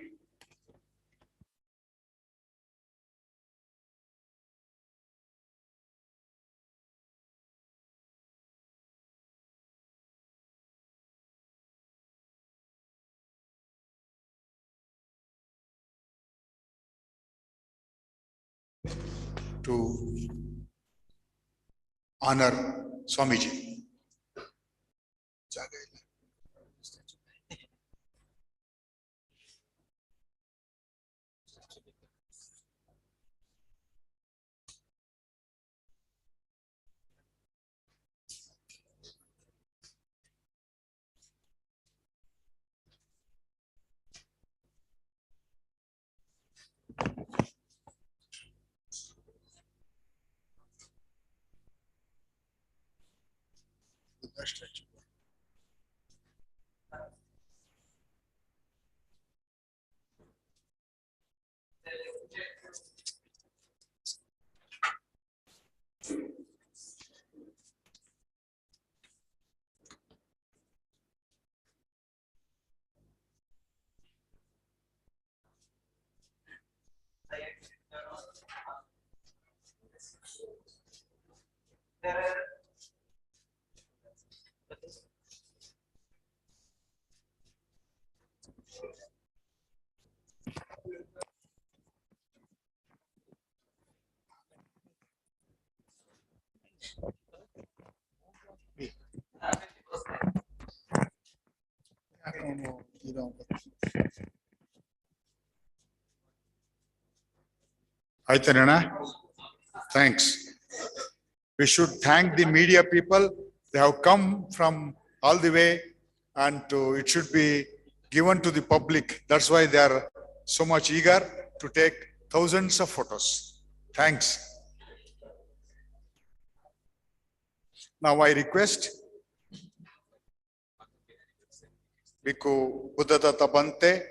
To honor Swamiji. Aitanana, thanks. We should thank the media people. They have come from all the way, and it should be given to the public. That's why they are so much eager to take thousands of photos. Thanks. Now I request Bhikkhu Buddhadatta Bante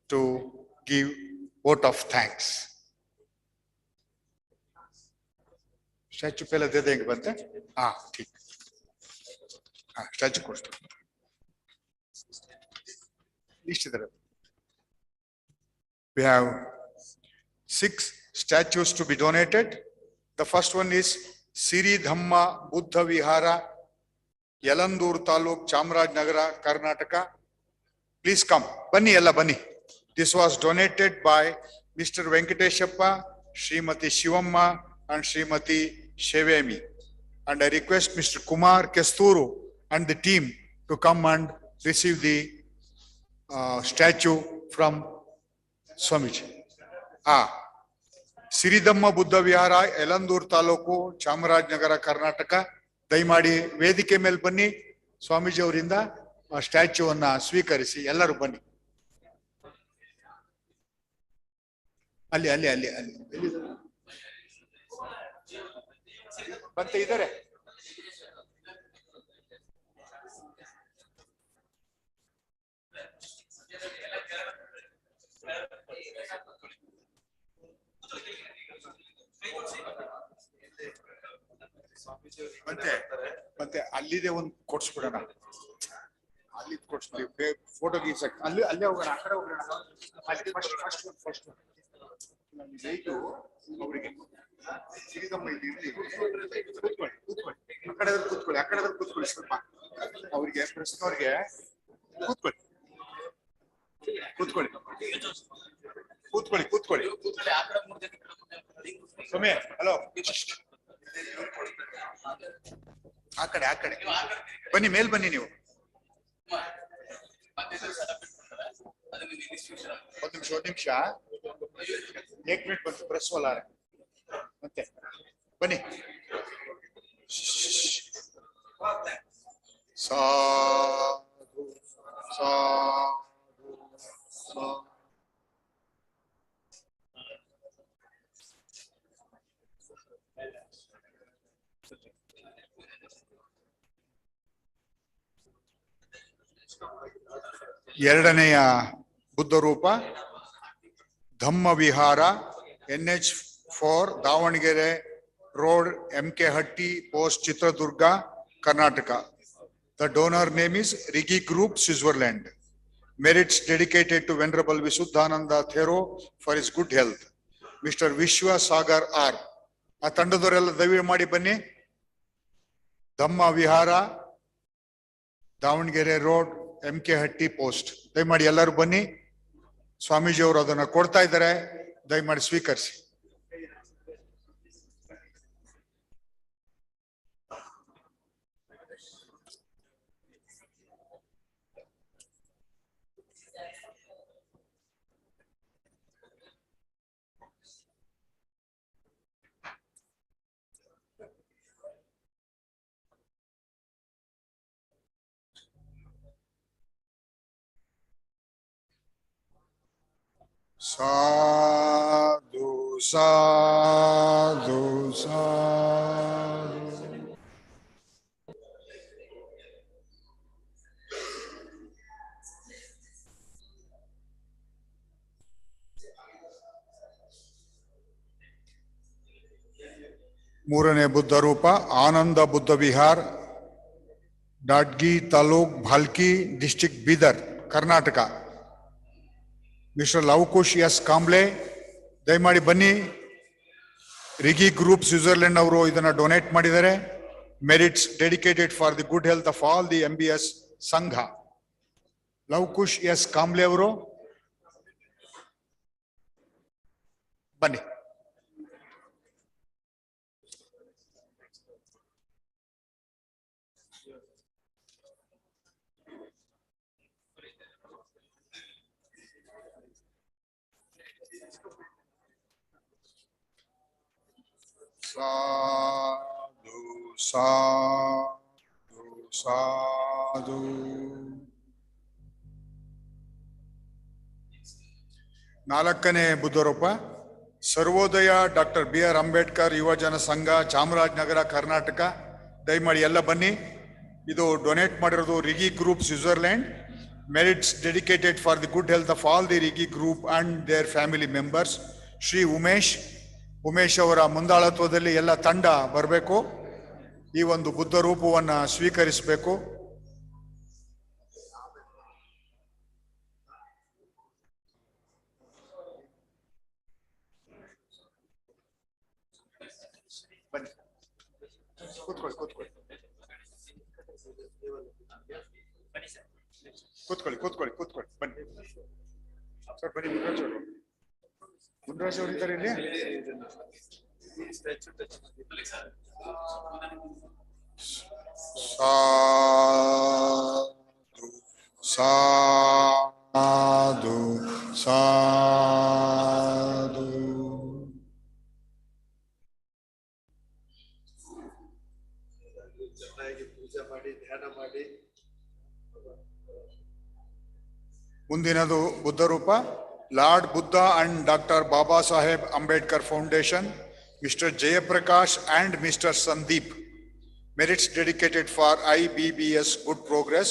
to give vote of thanks. Statue पहले दे देंगे बनते हाँ ठीक हाँ statue को list तरफ we have 6 statues to be donated. The first one is Siri Dhamma Buddha Vihara, Yalandur Taluk, Chamarajnagara, Karnataka. Please come. Bani alla bani. This was donated by Mr. Venkateshappa, Srimati Shivamma, and Srimati Shevemi. And I request Mr. Kumar Kesturu and the team to come and receive the statue from Swamiji. Siridhamma Buddha Vihara, Elandur Taluku, Chamarajnagara, Karnataka. Daimadi Vedike ಮೇಲೆ ಬನ್ನಿ ಸ್ವಾಮೀಜಿ ಅವರಿಂದ ಸ್ಟ್ಯಾಚ್ಯೂವನ್ನು ಸ್ವೀಕರಿಸಿ ಎಲ್ಲರೂ ಬನ್ನಿ ಅಲ್ಲಿ ಅಲ್ಲಿ ಅಲ್ಲಿ ಅಲ್ಲಿ ಬಂತೆ ಇದ್ದಾರೆ ಮತ್ತೆ ಅಲ್ಲಿದೆ ಒಂದು ಕೊಡ್ಸ್ಬಿಡೋಣ, ಅಲ್ಲಿ ಕೊಡ್ಸ್ಬಿಡಿ ಫೋಟೋ ಗೀಸಕ್, ಅಲ್ಲೇ ಹೋಗೋಣ, ಆ ಕಡೆ ಹೋಗೋಣ. ಅಲ್ಲಿ ಫಸ್ಟ್ ಅವರಿಗೆ ಸಿರಿಗಮ್ಮ ಇಲ್ಲಿ ಇರ್ಲಿ, ಕೂತ್ಕೊಳ್ಳಿ, ಆ ಕಡೆ ಕೂತ್ಕೊಳ್ಳಿ ಸ್ವಲ್ಪ. ಅವ್ರಿಗೆ ಪ್ರಶ್ನವ್ರಿಗೆ ಕೂತ್ಕೊಳ್ಳಿ. ಸಮಯ ಹಲೋ, ಆ ಕಡೆ ಬನ್ನಿ, ಮೇಲ್ ಬನ್ನಿ ನೀವು. ಒಂದು ನಿಮಿಷ ಏಕ್ ಮಿನಿಟ್ ಬಂತು, ಪ್ರೆಸ್ ವಾಲಾರೆ ಮತ್ತೆ ಬನ್ನಿ. ಸಾಧು ಸಾಧು ಸಾಧು. ಎರಡನೆಯ ಬುದ್ಧ ರೂಪ ಧಮ್ಮ ವಿಹಾರ, NH4 Davanagere road, MK Hatti post, Chitradurga, Karnataka. The donor name is Rigi Group, Switzerland. Merits dedicated to Venerable Visuddhananda Thero for his good health. Mr. Vishwa Sagar R. ಆ ತಂಡದವರೆಲ್ಲ ದಯವಿಟ್ಟು ಮಾಡಿ ಬನ್ನಿ. ಧಮ್ಮ ವಿಹಾರ, ದಾವಣಗೆರೆ ರೋಡ್, MK ಹಟ್ಟಿ ಪೋಸ್ಟ್. ದಯಮಾಡಿ ಎಲ್ಲರೂ ಬನ್ನಿ. ಸ್ವಾಮೀಜಿ ಅವರು ಅದನ್ನ ಕೊಡ್ತಾ ಇದ್ದಾರೆ, ದಯಮಾಡಿ ಸ್ವೀಕರಿಸಿ. ಸಾಧು ಸಾಧು ಸಾಧು. ಮೂರನೇ Buddha Rupa Ananda Buddha Vihar, Dadgi taluk, Bhalki district, Bidar, Karnataka. Mister Lavakush S Kamble, ದಯಮಾಡಿ ಬನ್ನಿ. ರಿಗಿ ಗ್ರೂಪ್ ಸ್ವಿಟ್ಜರ್ಲೆಂಡ್ ಅವರು ಇದನ್ನ ಡೊನೇಟ್ ಮಾಡಿದ್ದಾರೆ. Merits dedicated for the good health of all the MBS Sangha. Lavkush S Kamble ಅವರು ಬನ್ನಿ. ಸಾಧು ಸಾಧು ಸಾಧು. ನಾಲ್ಕನೇ ಬುದ್ಧರೂಪ ಸರ್ವೋದಯ ಡಾಕ್ಟರ್ BR ಅಂಬೇಡ್ಕರ್ ಯುವಜನ ಸಂಘ, ಚಾಮರಾಜನಗರ, ಕರ್ನಾಟಕ. ದಯಮಾಡಿ ಎಲ್ಲ ಬನ್ನಿ. ಇದು ಡೊನೇಟ್ ಮಾಡಿರೋದು Rigi group Switzerland. Merits dedicated for the good health of all the Rigi group and their family members. Shri Umesh ಅವರ ಮುಂದಾಳತ್ವದಲ್ಲಿ ಎಲ್ಲ ತಂಡ ಬರಬೇಕು, ಈ ಒಂದು ಬುದ್ಧ ರೂಪವನ್ನ ಸ್ವೀಕರಿಸಬೇಕು. ಬನ್ನಿ, ಕೂತ್ಕೊಳ್ಳಿ ಕೂತ್ಕೊಳ್ಳಿ ಬನ್ನಿ ಸರ್, ಬನ್ನಿ. ಮುನ್ರಾಜ್ ಅವರು ಇದ್ದಾರೆ ಇಲ್ಲಿ. ಸಾಧು ಸಾಧು ಸಾಧು. ಚೆನ್ನಾಗಿ ಪೂಜೆ ಮಾಡಿ, ಧ್ಯಾನ ಮಾಡಿ. ಮುಂದಿನದು ಬುದ್ಧ ರೂಪ Lord Buddha and Dr. Baba Saheb Ambedkar Foundation, Mr. Jayaprakash and Mr. Sandeep. Merits dedicated for IBBS good progress.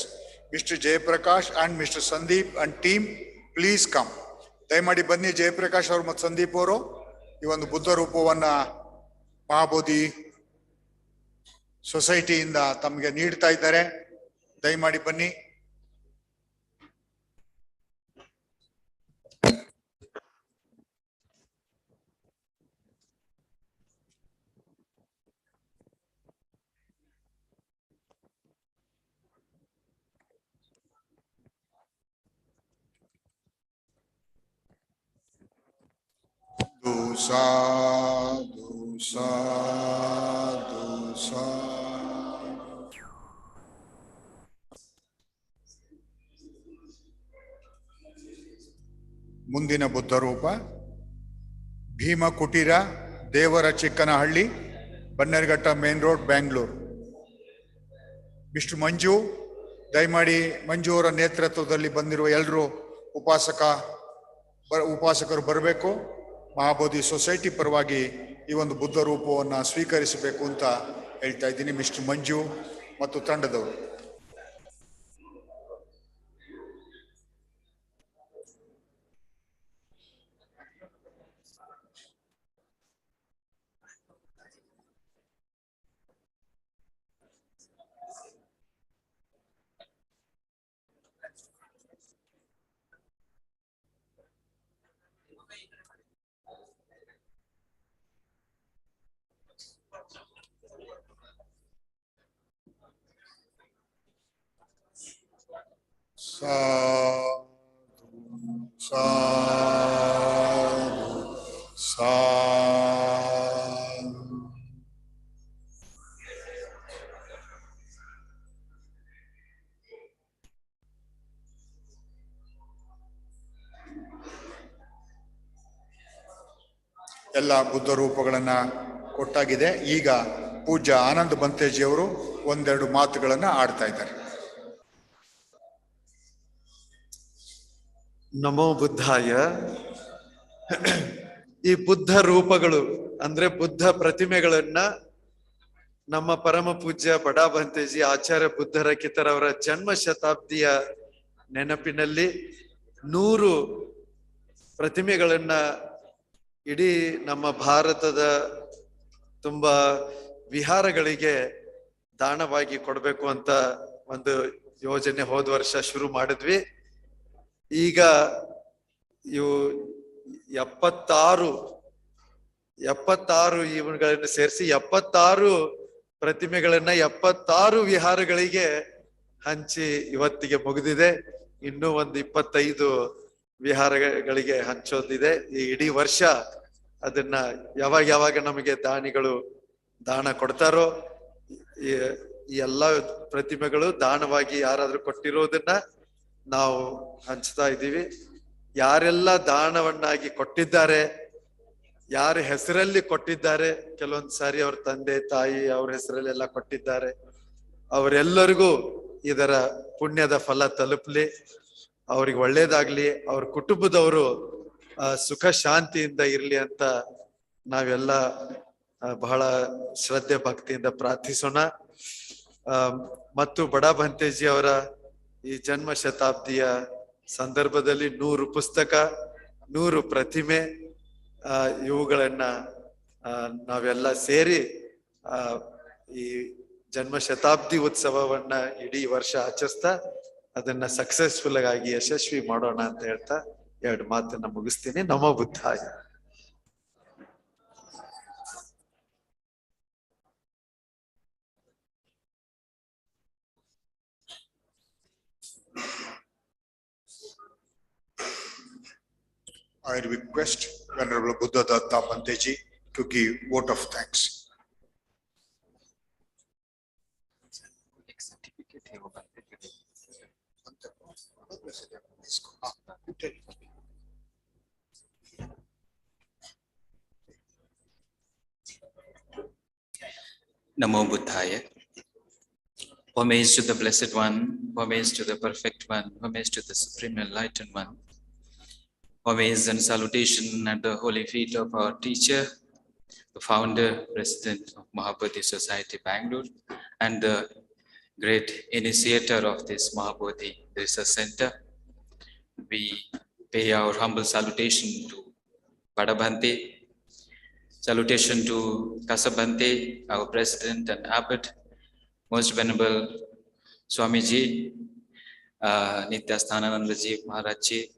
Mr. Jayaprakash and Mr. Sandeep and team, please come. ದಯಮಾಡಿ ಬನ್ನಿ ಜಯಪ್ರಕಾಶ್ ಅವರು ಮತ್ತು ಸಂದೀಪ್ ಅವರು ಈ ಒಂದು ಬುದ್ಧ ರೂಪವನ್ನ ಮಹಾಬೋಧಿ ಸೊಸೈಟಿಯಿಂದ ತಮಗೆ ನೀಡ್ತಾ ಇದ್ದಾರೆ. ದಯಮಾಡಿ ಬನ್ನಿ. ಸಾಧು ಸಾಧು ಸಾಧು. ಮುಂದಿನ ಬುದ್ಧ ರೂಪ Bhima Kutira, Devara Chikkanahalli, Bannerughatta main road, Bangalore. Mister Manju, ದಯಮಾಡಿ ಮಂಜು ಅವರ ನೇತೃತ್ವದಲ್ಲಿ ಬಂದಿರುವ ಎಲ್ಲರೂ ಉಪಾಸಕರು ಬರಬೇಕು. ಮಹಾಬೋಧಿ ಸೊಸೈಟಿ ಪರವಾಗಿ ಈ ಒಂದು ಬುದ್ಧ ರೂಪವನ್ನು ಸ್ವೀಕರಿಸಬೇಕು ಅಂತ ಹೇಳ್ತಾ ಇದ್ದೀನಿ. ಮಿಸ್ಟರ್ ಮಂಜು ಮತ್ತು ತಂಡದವರು. ಸಾಧು ಸಾಧು ಸಾಧು. ಎಲ್ಲ ಬುದ್ಧ ರೂಪಗಳನ್ನ ಕೊಟ್ಟಾಗಿದೆ. ಈಗ ಪೂಜ್ಯ ಆನಂದ ಬಂತೇಜಿಯವರು ಒಂದೆರಡು ಮಾತುಗಳನ್ನ ಆಡ್ತಾ ಇದ್ದಾರೆ. ನಮೋ ಬುದ್ಧಾಯ. ಈ ಬುದ್ಧ ರೂಪಗಳು ಅಂದ್ರೆ ಬುದ್ಧ ಪ್ರತಿಮೆಗಳನ್ನ ನಮ್ಮ ಪರಮ ಪೂಜ್ಯ ಬಡಾ ಬಂತೇಜಿ ಆಚಾರ್ಯ ಬುದ್ಧರ ಕಿತ್ತರವರ ಜನ್ಮ ಶತಾಬ್ದಿಯ ನೆನಪಿನಲ್ಲಿ 100 ಪ್ರತಿಮೆಗಳನ್ನ ಇಡೀ ನಮ್ಮ ಭಾರತದ ತುಂಬಾ ವಿಹಾರಗಳಿಗೆ ದಾನವಾಗಿ ಕೊಡ್ಬೇಕು ಅಂತ ಒಂದು ಯೋಜನೆ ಹೋದ ವರ್ಷ ಶುರು ಮಾಡಿದ್ವಿ. ಈಗ ಇವು 76 ಇವುಗಳನ್ನು ಸೇರಿಸಿ 76 ಪ್ರತಿಮೆಗಳನ್ನ 76 ವಿಹಾರಗಳಿಗೆ ಹಂಚಿ ಇವತ್ತಿಗೆ ಮುಗಿದಿದೆ. ಇನ್ನೂ ಒಂದು 25 ವಿಹಾರಗಳಿಗೆ ಹಂಚೋದಿದೆ. ಈ ಇಡೀ ವರ್ಷ ಅದನ್ನ ಯಾವಾಗ ನಮಗೆ ದಾನಿಗಳು ದಾನ ಕೊಡ್ತಾರೋ ಈ ಎಲ್ಲ ಪ್ರತಿಮೆಗಳು ದಾನವಾಗಿ ಯಾರಾದ್ರೂ ಕೊಟ್ಟಿರೋದನ್ನ ನಾವು ಹಂಚ್ತಾ ಇದ್ದೀವಿ. ಯಾರೆಲ್ಲ ದಾನವನ್ನಾಗಿ ಕೊಟ್ಟಿದ್ದಾರೆ, ಯಾರ ಹೆಸರಲ್ಲಿ ಕೊಟ್ಟಿದ್ದಾರೆ, ಕೆಲವೊಂದ್ ಸಾರಿ ಅವ್ರ ತಂದೆ ತಾಯಿ ಅವ್ರ ಹೆಸರಲ್ಲೆಲ್ಲ ಕೊಟ್ಟಿದ್ದಾರೆ, ಅವರೆಲ್ಲರಿಗೂ ಇದರ ಪುಣ್ಯದ ಫಲ ತಲುಪಲಿ, ಅವ್ರಿಗೆ ಒಳ್ಳೇದಾಗ್ಲಿ, ಅವ್ರ ಕುಟುಂಬದವರು ಸುಖ ಶಾಂತಿಯಿಂದ ಇರ್ಲಿ ಅಂತ ನಾವೆಲ್ಲ ಬಹಳ ಶ್ರದ್ಧೆ ಭಕ್ತಿಯಿಂದ ಪ್ರಾರ್ಥಿಸೋಣ. ಮತ್ತು ಬಡಾ ಬಂತೇಜಿ ಅವರ ಈ ಜನ್ಮ ಶತಾಬ್ದಿಯ ಸಂದರ್ಭದಲ್ಲಿ 100 ಪುಸ್ತಕ, 100 ಪ್ರತಿಮೆ, ಇವುಗಳನ್ನ ನಾವೆಲ್ಲ ಸೇರಿ ಈ ಜನ್ಮ ಶತಾಬ್ದಿ ಉತ್ಸವವನ್ನ ಇಡೀ ವರ್ಷ ಆಚರಿಸ್ತಾ ಅದನ್ನ ಸಕ್ಸಸ್ಫುಲ್ ಆಗಿ ಯಶಸ್ವಿ ಮಾಡೋಣ ಅಂತ ಹೇಳ್ತಾ 2 ಮಾತನ್ನ ಮುಗಿಸ್ತೀನಿ. ನಮೋ ಬುದ್ಧಾಯ. I request Venerable Buddha Datta Banteji to give vote of thanks. Namo Buddhaya. Homage to the Blessed One, homage to the Perfect One, homage to the Supreme Enlightened One. Homage and salutation at the holy feet of our teacher, the founder, president of Mahabodhi Society, Bangalore, and the great initiator of this Mahabodhi Research Center. We pay our humble salutation to Padabhante, salutation to Kasabhante, our President and Abbot, Most Venerable Swamiji, Nithyasthananda Ji Maharaji,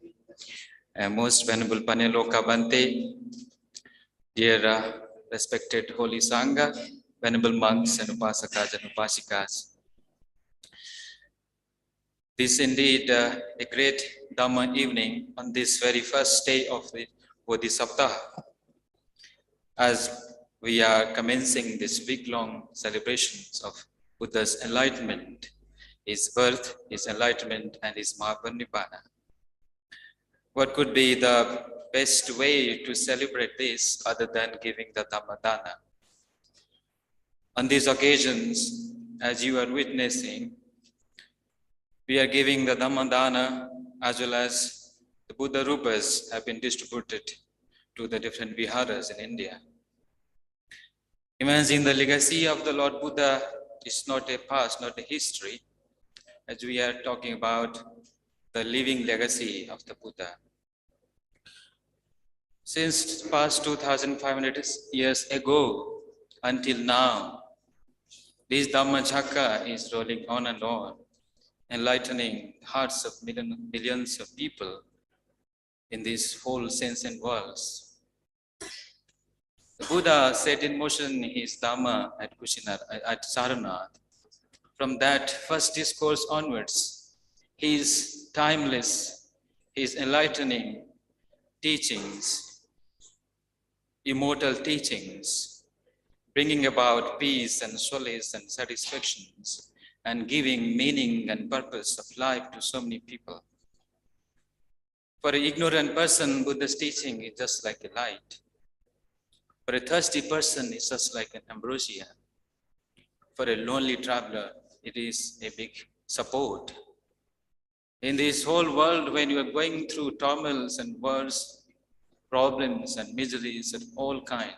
Most Venerable Paneloka Bhante, dear respected Holy Sangha, Venerable monks and Upasakas and Upasikas. This is indeed a great Dhamma evening on this very first day of the Bodhisattva, as we are commencing this week-long celebrations of Buddha's enlightenment, his birth, his enlightenment, and his Mahaparinibbana. What could be the best way to celebrate this other than giving the Dhammadana? On these occasions, as you are witnessing, we are giving the Dhammadana as well as the Buddha Rupas have been distributed to the different viharas in India. Imagine the legacy of the Lord Buddha is not a past, not a history, as we are talking about the living legacy of the Buddha. Since past 2,500 years ago until now, this Dhammachakra is rolling on and on, enlightening hearts of millions of people in these whole sentient worlds. The Buddha set in motion his Dhamma at at Saranath. From that first discourse onwards, his timeless, his enlightening teachings, immortal teachings, bringing about peace and solace and satisfactions, and giving meaning and purpose of life to so many people. For an ignorant person, Buddha's teaching is just like a light. For a thirsty person, it's just like an ambrosia. For a lonely traveler, it is a big support. In this whole world, when you are going through turmoils and wars, problems and miseries of all kinds,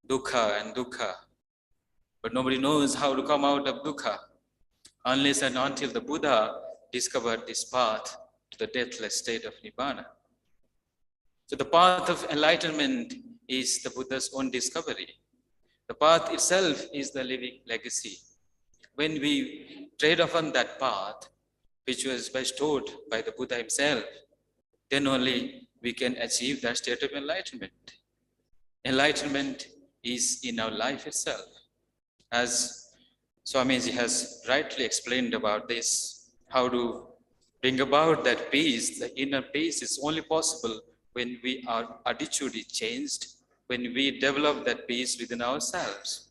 dukkha and dukkha, but nobody knows how to come out of dukkha unless and until the Buddha discovered this path to the deathless state of Nibbana. So the path of enlightenment is the Buddha's own discovery. The path itself is the living legacy. When we tread upon that path, which was bestowed by the Buddha himself, then only we can achieve that state of enlightenment. Enlightenment is in our life itself. As Swamiji has rightly explained about this, how to bring about that peace, the inner peace is only possible when our attitude is changed, when we develop that peace within ourselves.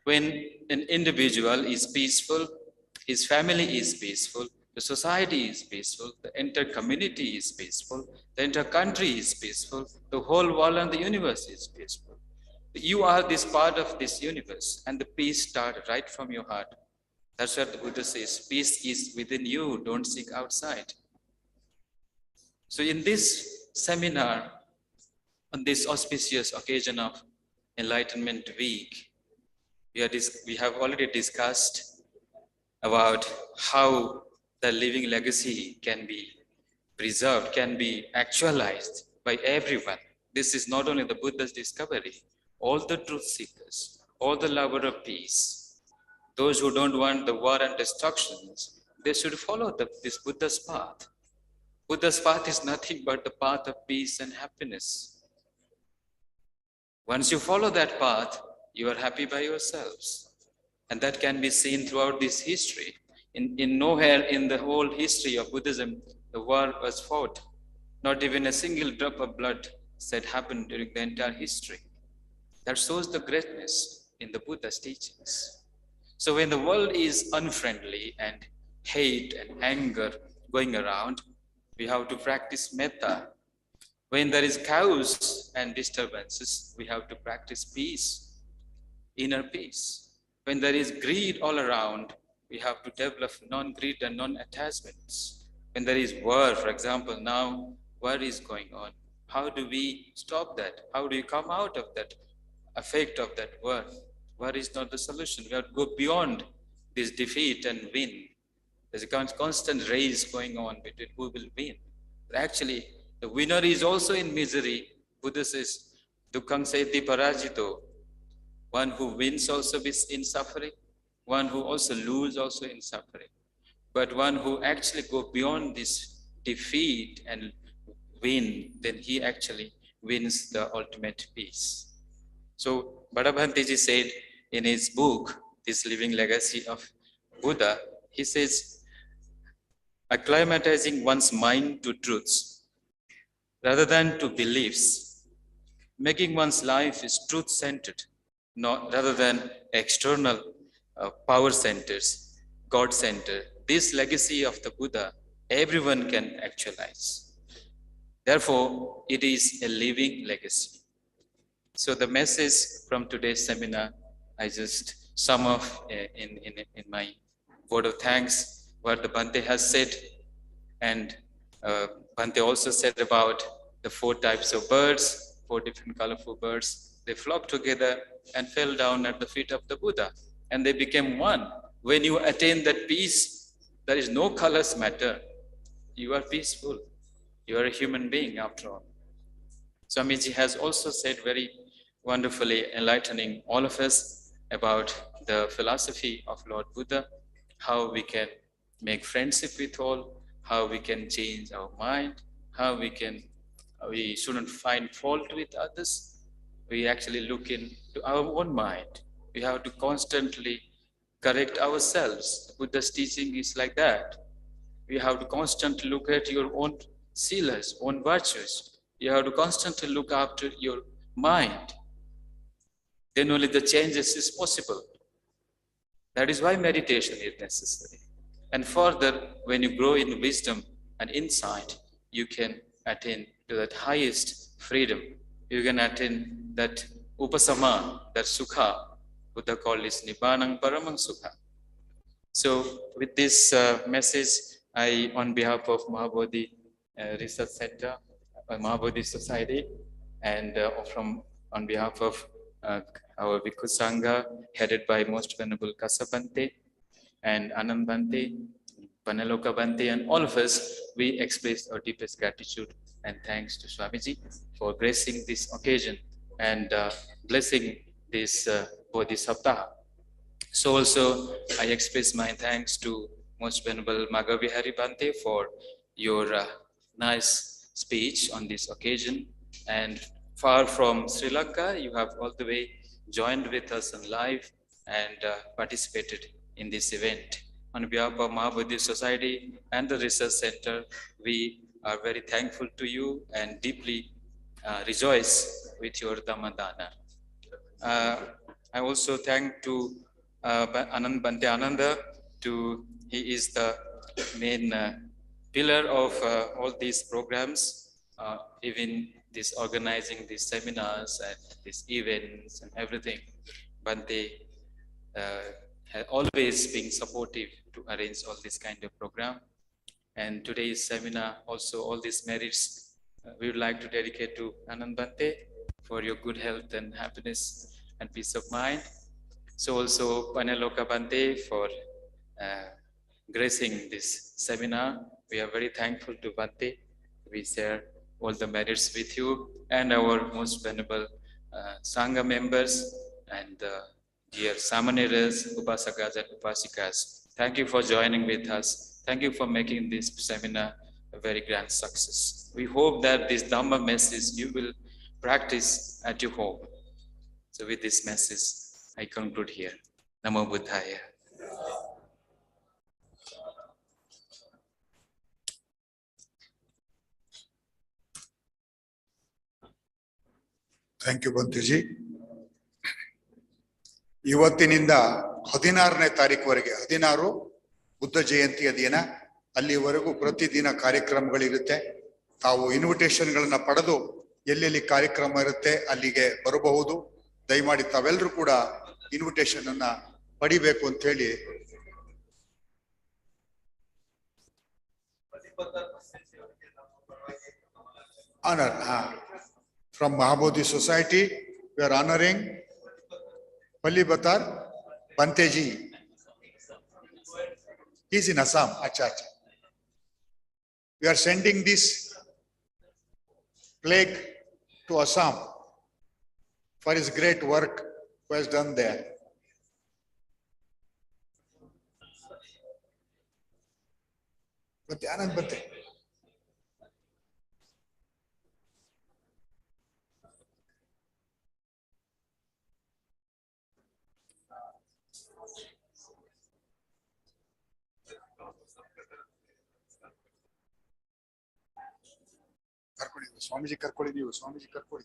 When an individual is peaceful, his family is peaceful, the society is peaceful, the entire community is peaceful, the entire country is peaceful, the whole world and the universe is peaceful. You are this part of this universe, and the peace starts right from your heart. That's what the Buddha says, peace is within you, don't seek outside. So in this seminar, on this auspicious occasion of Enlightenment Week, we have already discussed about how the living legacy can be preserved, can be actualized by everyone. This is not only the Buddha's discovery, all the truth seekers, all the lover of peace, those who don't want the war and destructions, they should follow this Buddha's path. Buddha's path is nothing but the path of peace and happiness. Once you follow that path, you are happy by yourselves. And that can be seen throughout this history. In nowhere in the whole history of Buddhism, the war was fought. Not even a single drop of blood said happened during the entire history. That shows the greatness in the Buddha's teachings. So when the world is unfriendly and hate and anger going around, we have to practice metta. When there is chaos and disturbances, we have to practice peace, inner peace. When there is greed all around, we have to develop non-greed and non-attachments. When there is war, for example, now war is going on. How do we stop that? How do you come out of that effect of that war? War is not the solution. We have to go beyond this defeat and win. There's a constant race going on between who will win. Actually, the winner is also in misery. Buddha says, Dukkhaṃ seti parajito. One who wins also is in suffering, one who also loses also in suffering. But one who actually go beyond this defeat and win, then he actually wins the ultimate peace. So Bhadabhantiji said in his book, This Living Legacy of Buddha, he says, acclimatizing one's mind to truths rather than to beliefs, making one's life is truth-centered, not rather than external power centers, God center. This legacy of the Buddha, everyone can actualize. Therefore, it is a living legacy. So the message from today's seminar, I just sum up in my word of thanks, what the Bhante has said. And Bhante also said about the 4 types of birds, 4 different colorful birds. They flocked together and fell down at the feet of the Buddha, and they became one. When you attain that peace, there is no colors matter. You are peaceful. You are a human being after all. Swamiji has also said very wonderfully, enlightening all of us about the philosophy of Lord Buddha, how we can make friendship with all, how we can change our mind, how we shouldn't find fault with others. We actually look into our own mind. We have to constantly correct ourselves. Buddha's teaching is like that. We have to constantly look at your own silas, own virtues. You have to constantly look after your mind. Then only the changes is possible. That is why meditation is necessary. And further, when you grow in wisdom and insight, you can attain to that highest freedom. You can attain that upasama, that sukha. Buddha called this Nibbānaṃ Paramam Sukha. So with this message, I, on behalf of Mahabodhi Research Center, Mahabodhi Society, and on behalf of our Bhikkhu Sangha, headed by Most Venerable Kassa Bhante and Anand Bhante, Panaloka Bhante, and all of us, we express our deepest gratitude and thanks to Swamiji for gracing this occasion and blessing this Bodhisattva. So also, I express my thanks to Most Venerable Magavihari Bhante for your nice speech on this occasion. And far from Sri Lanka, you have all the way joined with us on live and participated in this event. On behalf of Mahabodhi Society and the Research Center, we are very thankful to you and deeply rejoice with your Dhammadana. I also thank to Anand Bhante Ananda. He is the main pillar of all these programs, even this organizing these seminars and these events and everything. Bhante has always been supportive to arrange all this kind of program. And today's seminar, also all these merits, we would like to dedicate to Anand Bhante for your good health and happiness and peace of mind. So also Panaloka Bhante for gracing this seminar. We are very thankful to Bhante. We share all the merits with you and our most venerable Sangha members and dear Samaneras, Upasakas and Upasikas. Thank you for joining with us. Thank you for making this seminar a very grand success. We hope that this Dhamma message you will practice at your home. So with this message, I conclude here. Namo Buddhaya. Thank you ಬಂತುಜಿ. ಇವತ್ತಿನಿಂದ 16ನೇ ತಾರೀಕುವರೆಗೆ 16 ಬುದ್ಧ ಜಯಂತಿಯ ದಿನ, ಅಲ್ಲಿವರೆಗೂ ಪ್ರತಿದಿನ ಕಾರ್ಯಕ್ರಮಗಳಿರುತ್ತೆ. ತಾವು ಇನ್ವಿಟೇಷನ್ಗಳನ್ನ ಪಡೆದು ಎಲ್ಲೆಲ್ಲಿ ಕಾರ್ಯಕ್ರಮ ಇರುತ್ತೆ ಅಲ್ಲಿಗೆ ಬರಬಹುದು. ದಯಮಾಡಿ ತಾವೆಲ್ಲರೂ ಕೂಡ ಇನ್ವಿಟೇಷನ್ ಅನ್ನ ಪಡಿಬೇಕು ಅಂತ ಹೇಳಿ honor. From Mahabodhi Society, we are honoring Pallibatar Bhanteji. He is in Assam. Acha, acha. We are sending this plague to Assam for his great work who has done there. But Anand Bante. Swamiji karkoli ನೀವು Swamiji karkoli.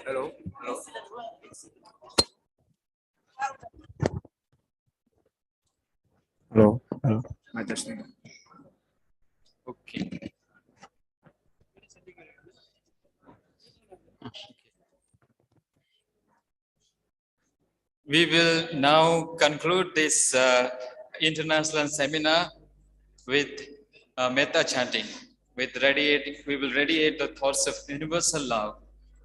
Hello. Hello. Hello. Hello. Okay. We will now conclude this international seminar with metta chanting. We will radiate the thoughts of universal love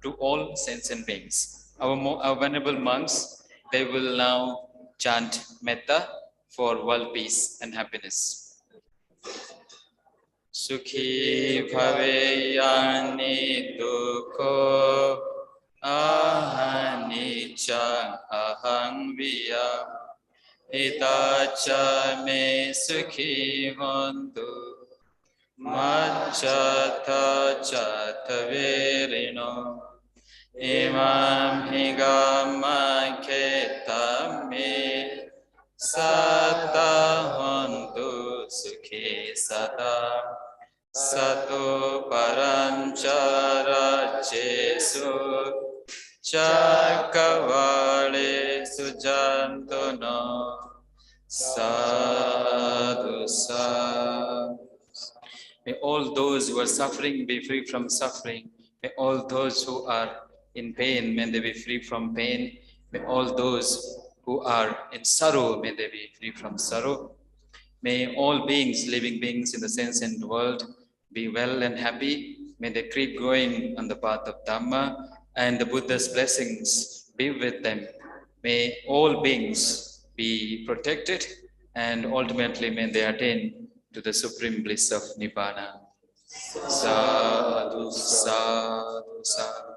to all sentient beings. Our venerable monks, they will now chant metta for world peace and happiness. Sukhi bhaveyani dukho ahanicca aham viya itacha me sukhi hontu Majjata Chataverino Imam Higama Ketame Sata Hontu Sukhi Sata Sato Paranchara Jesu Chakavale Sujantono Sadhu Sadhu. May all those who are suffering be free from suffering. May all those who are in pain, may they be free from pain. May all those who are in sorrow, may they be free from sorrow. May all beings, living beings in the sentient world, be well and happy. May they keep going on the path of Dhamma, and the Buddha's blessings be with them. May all beings be protected, and ultimately may they attain to the supreme bliss of Nibbana. Sadhu, sadhu, sadhu.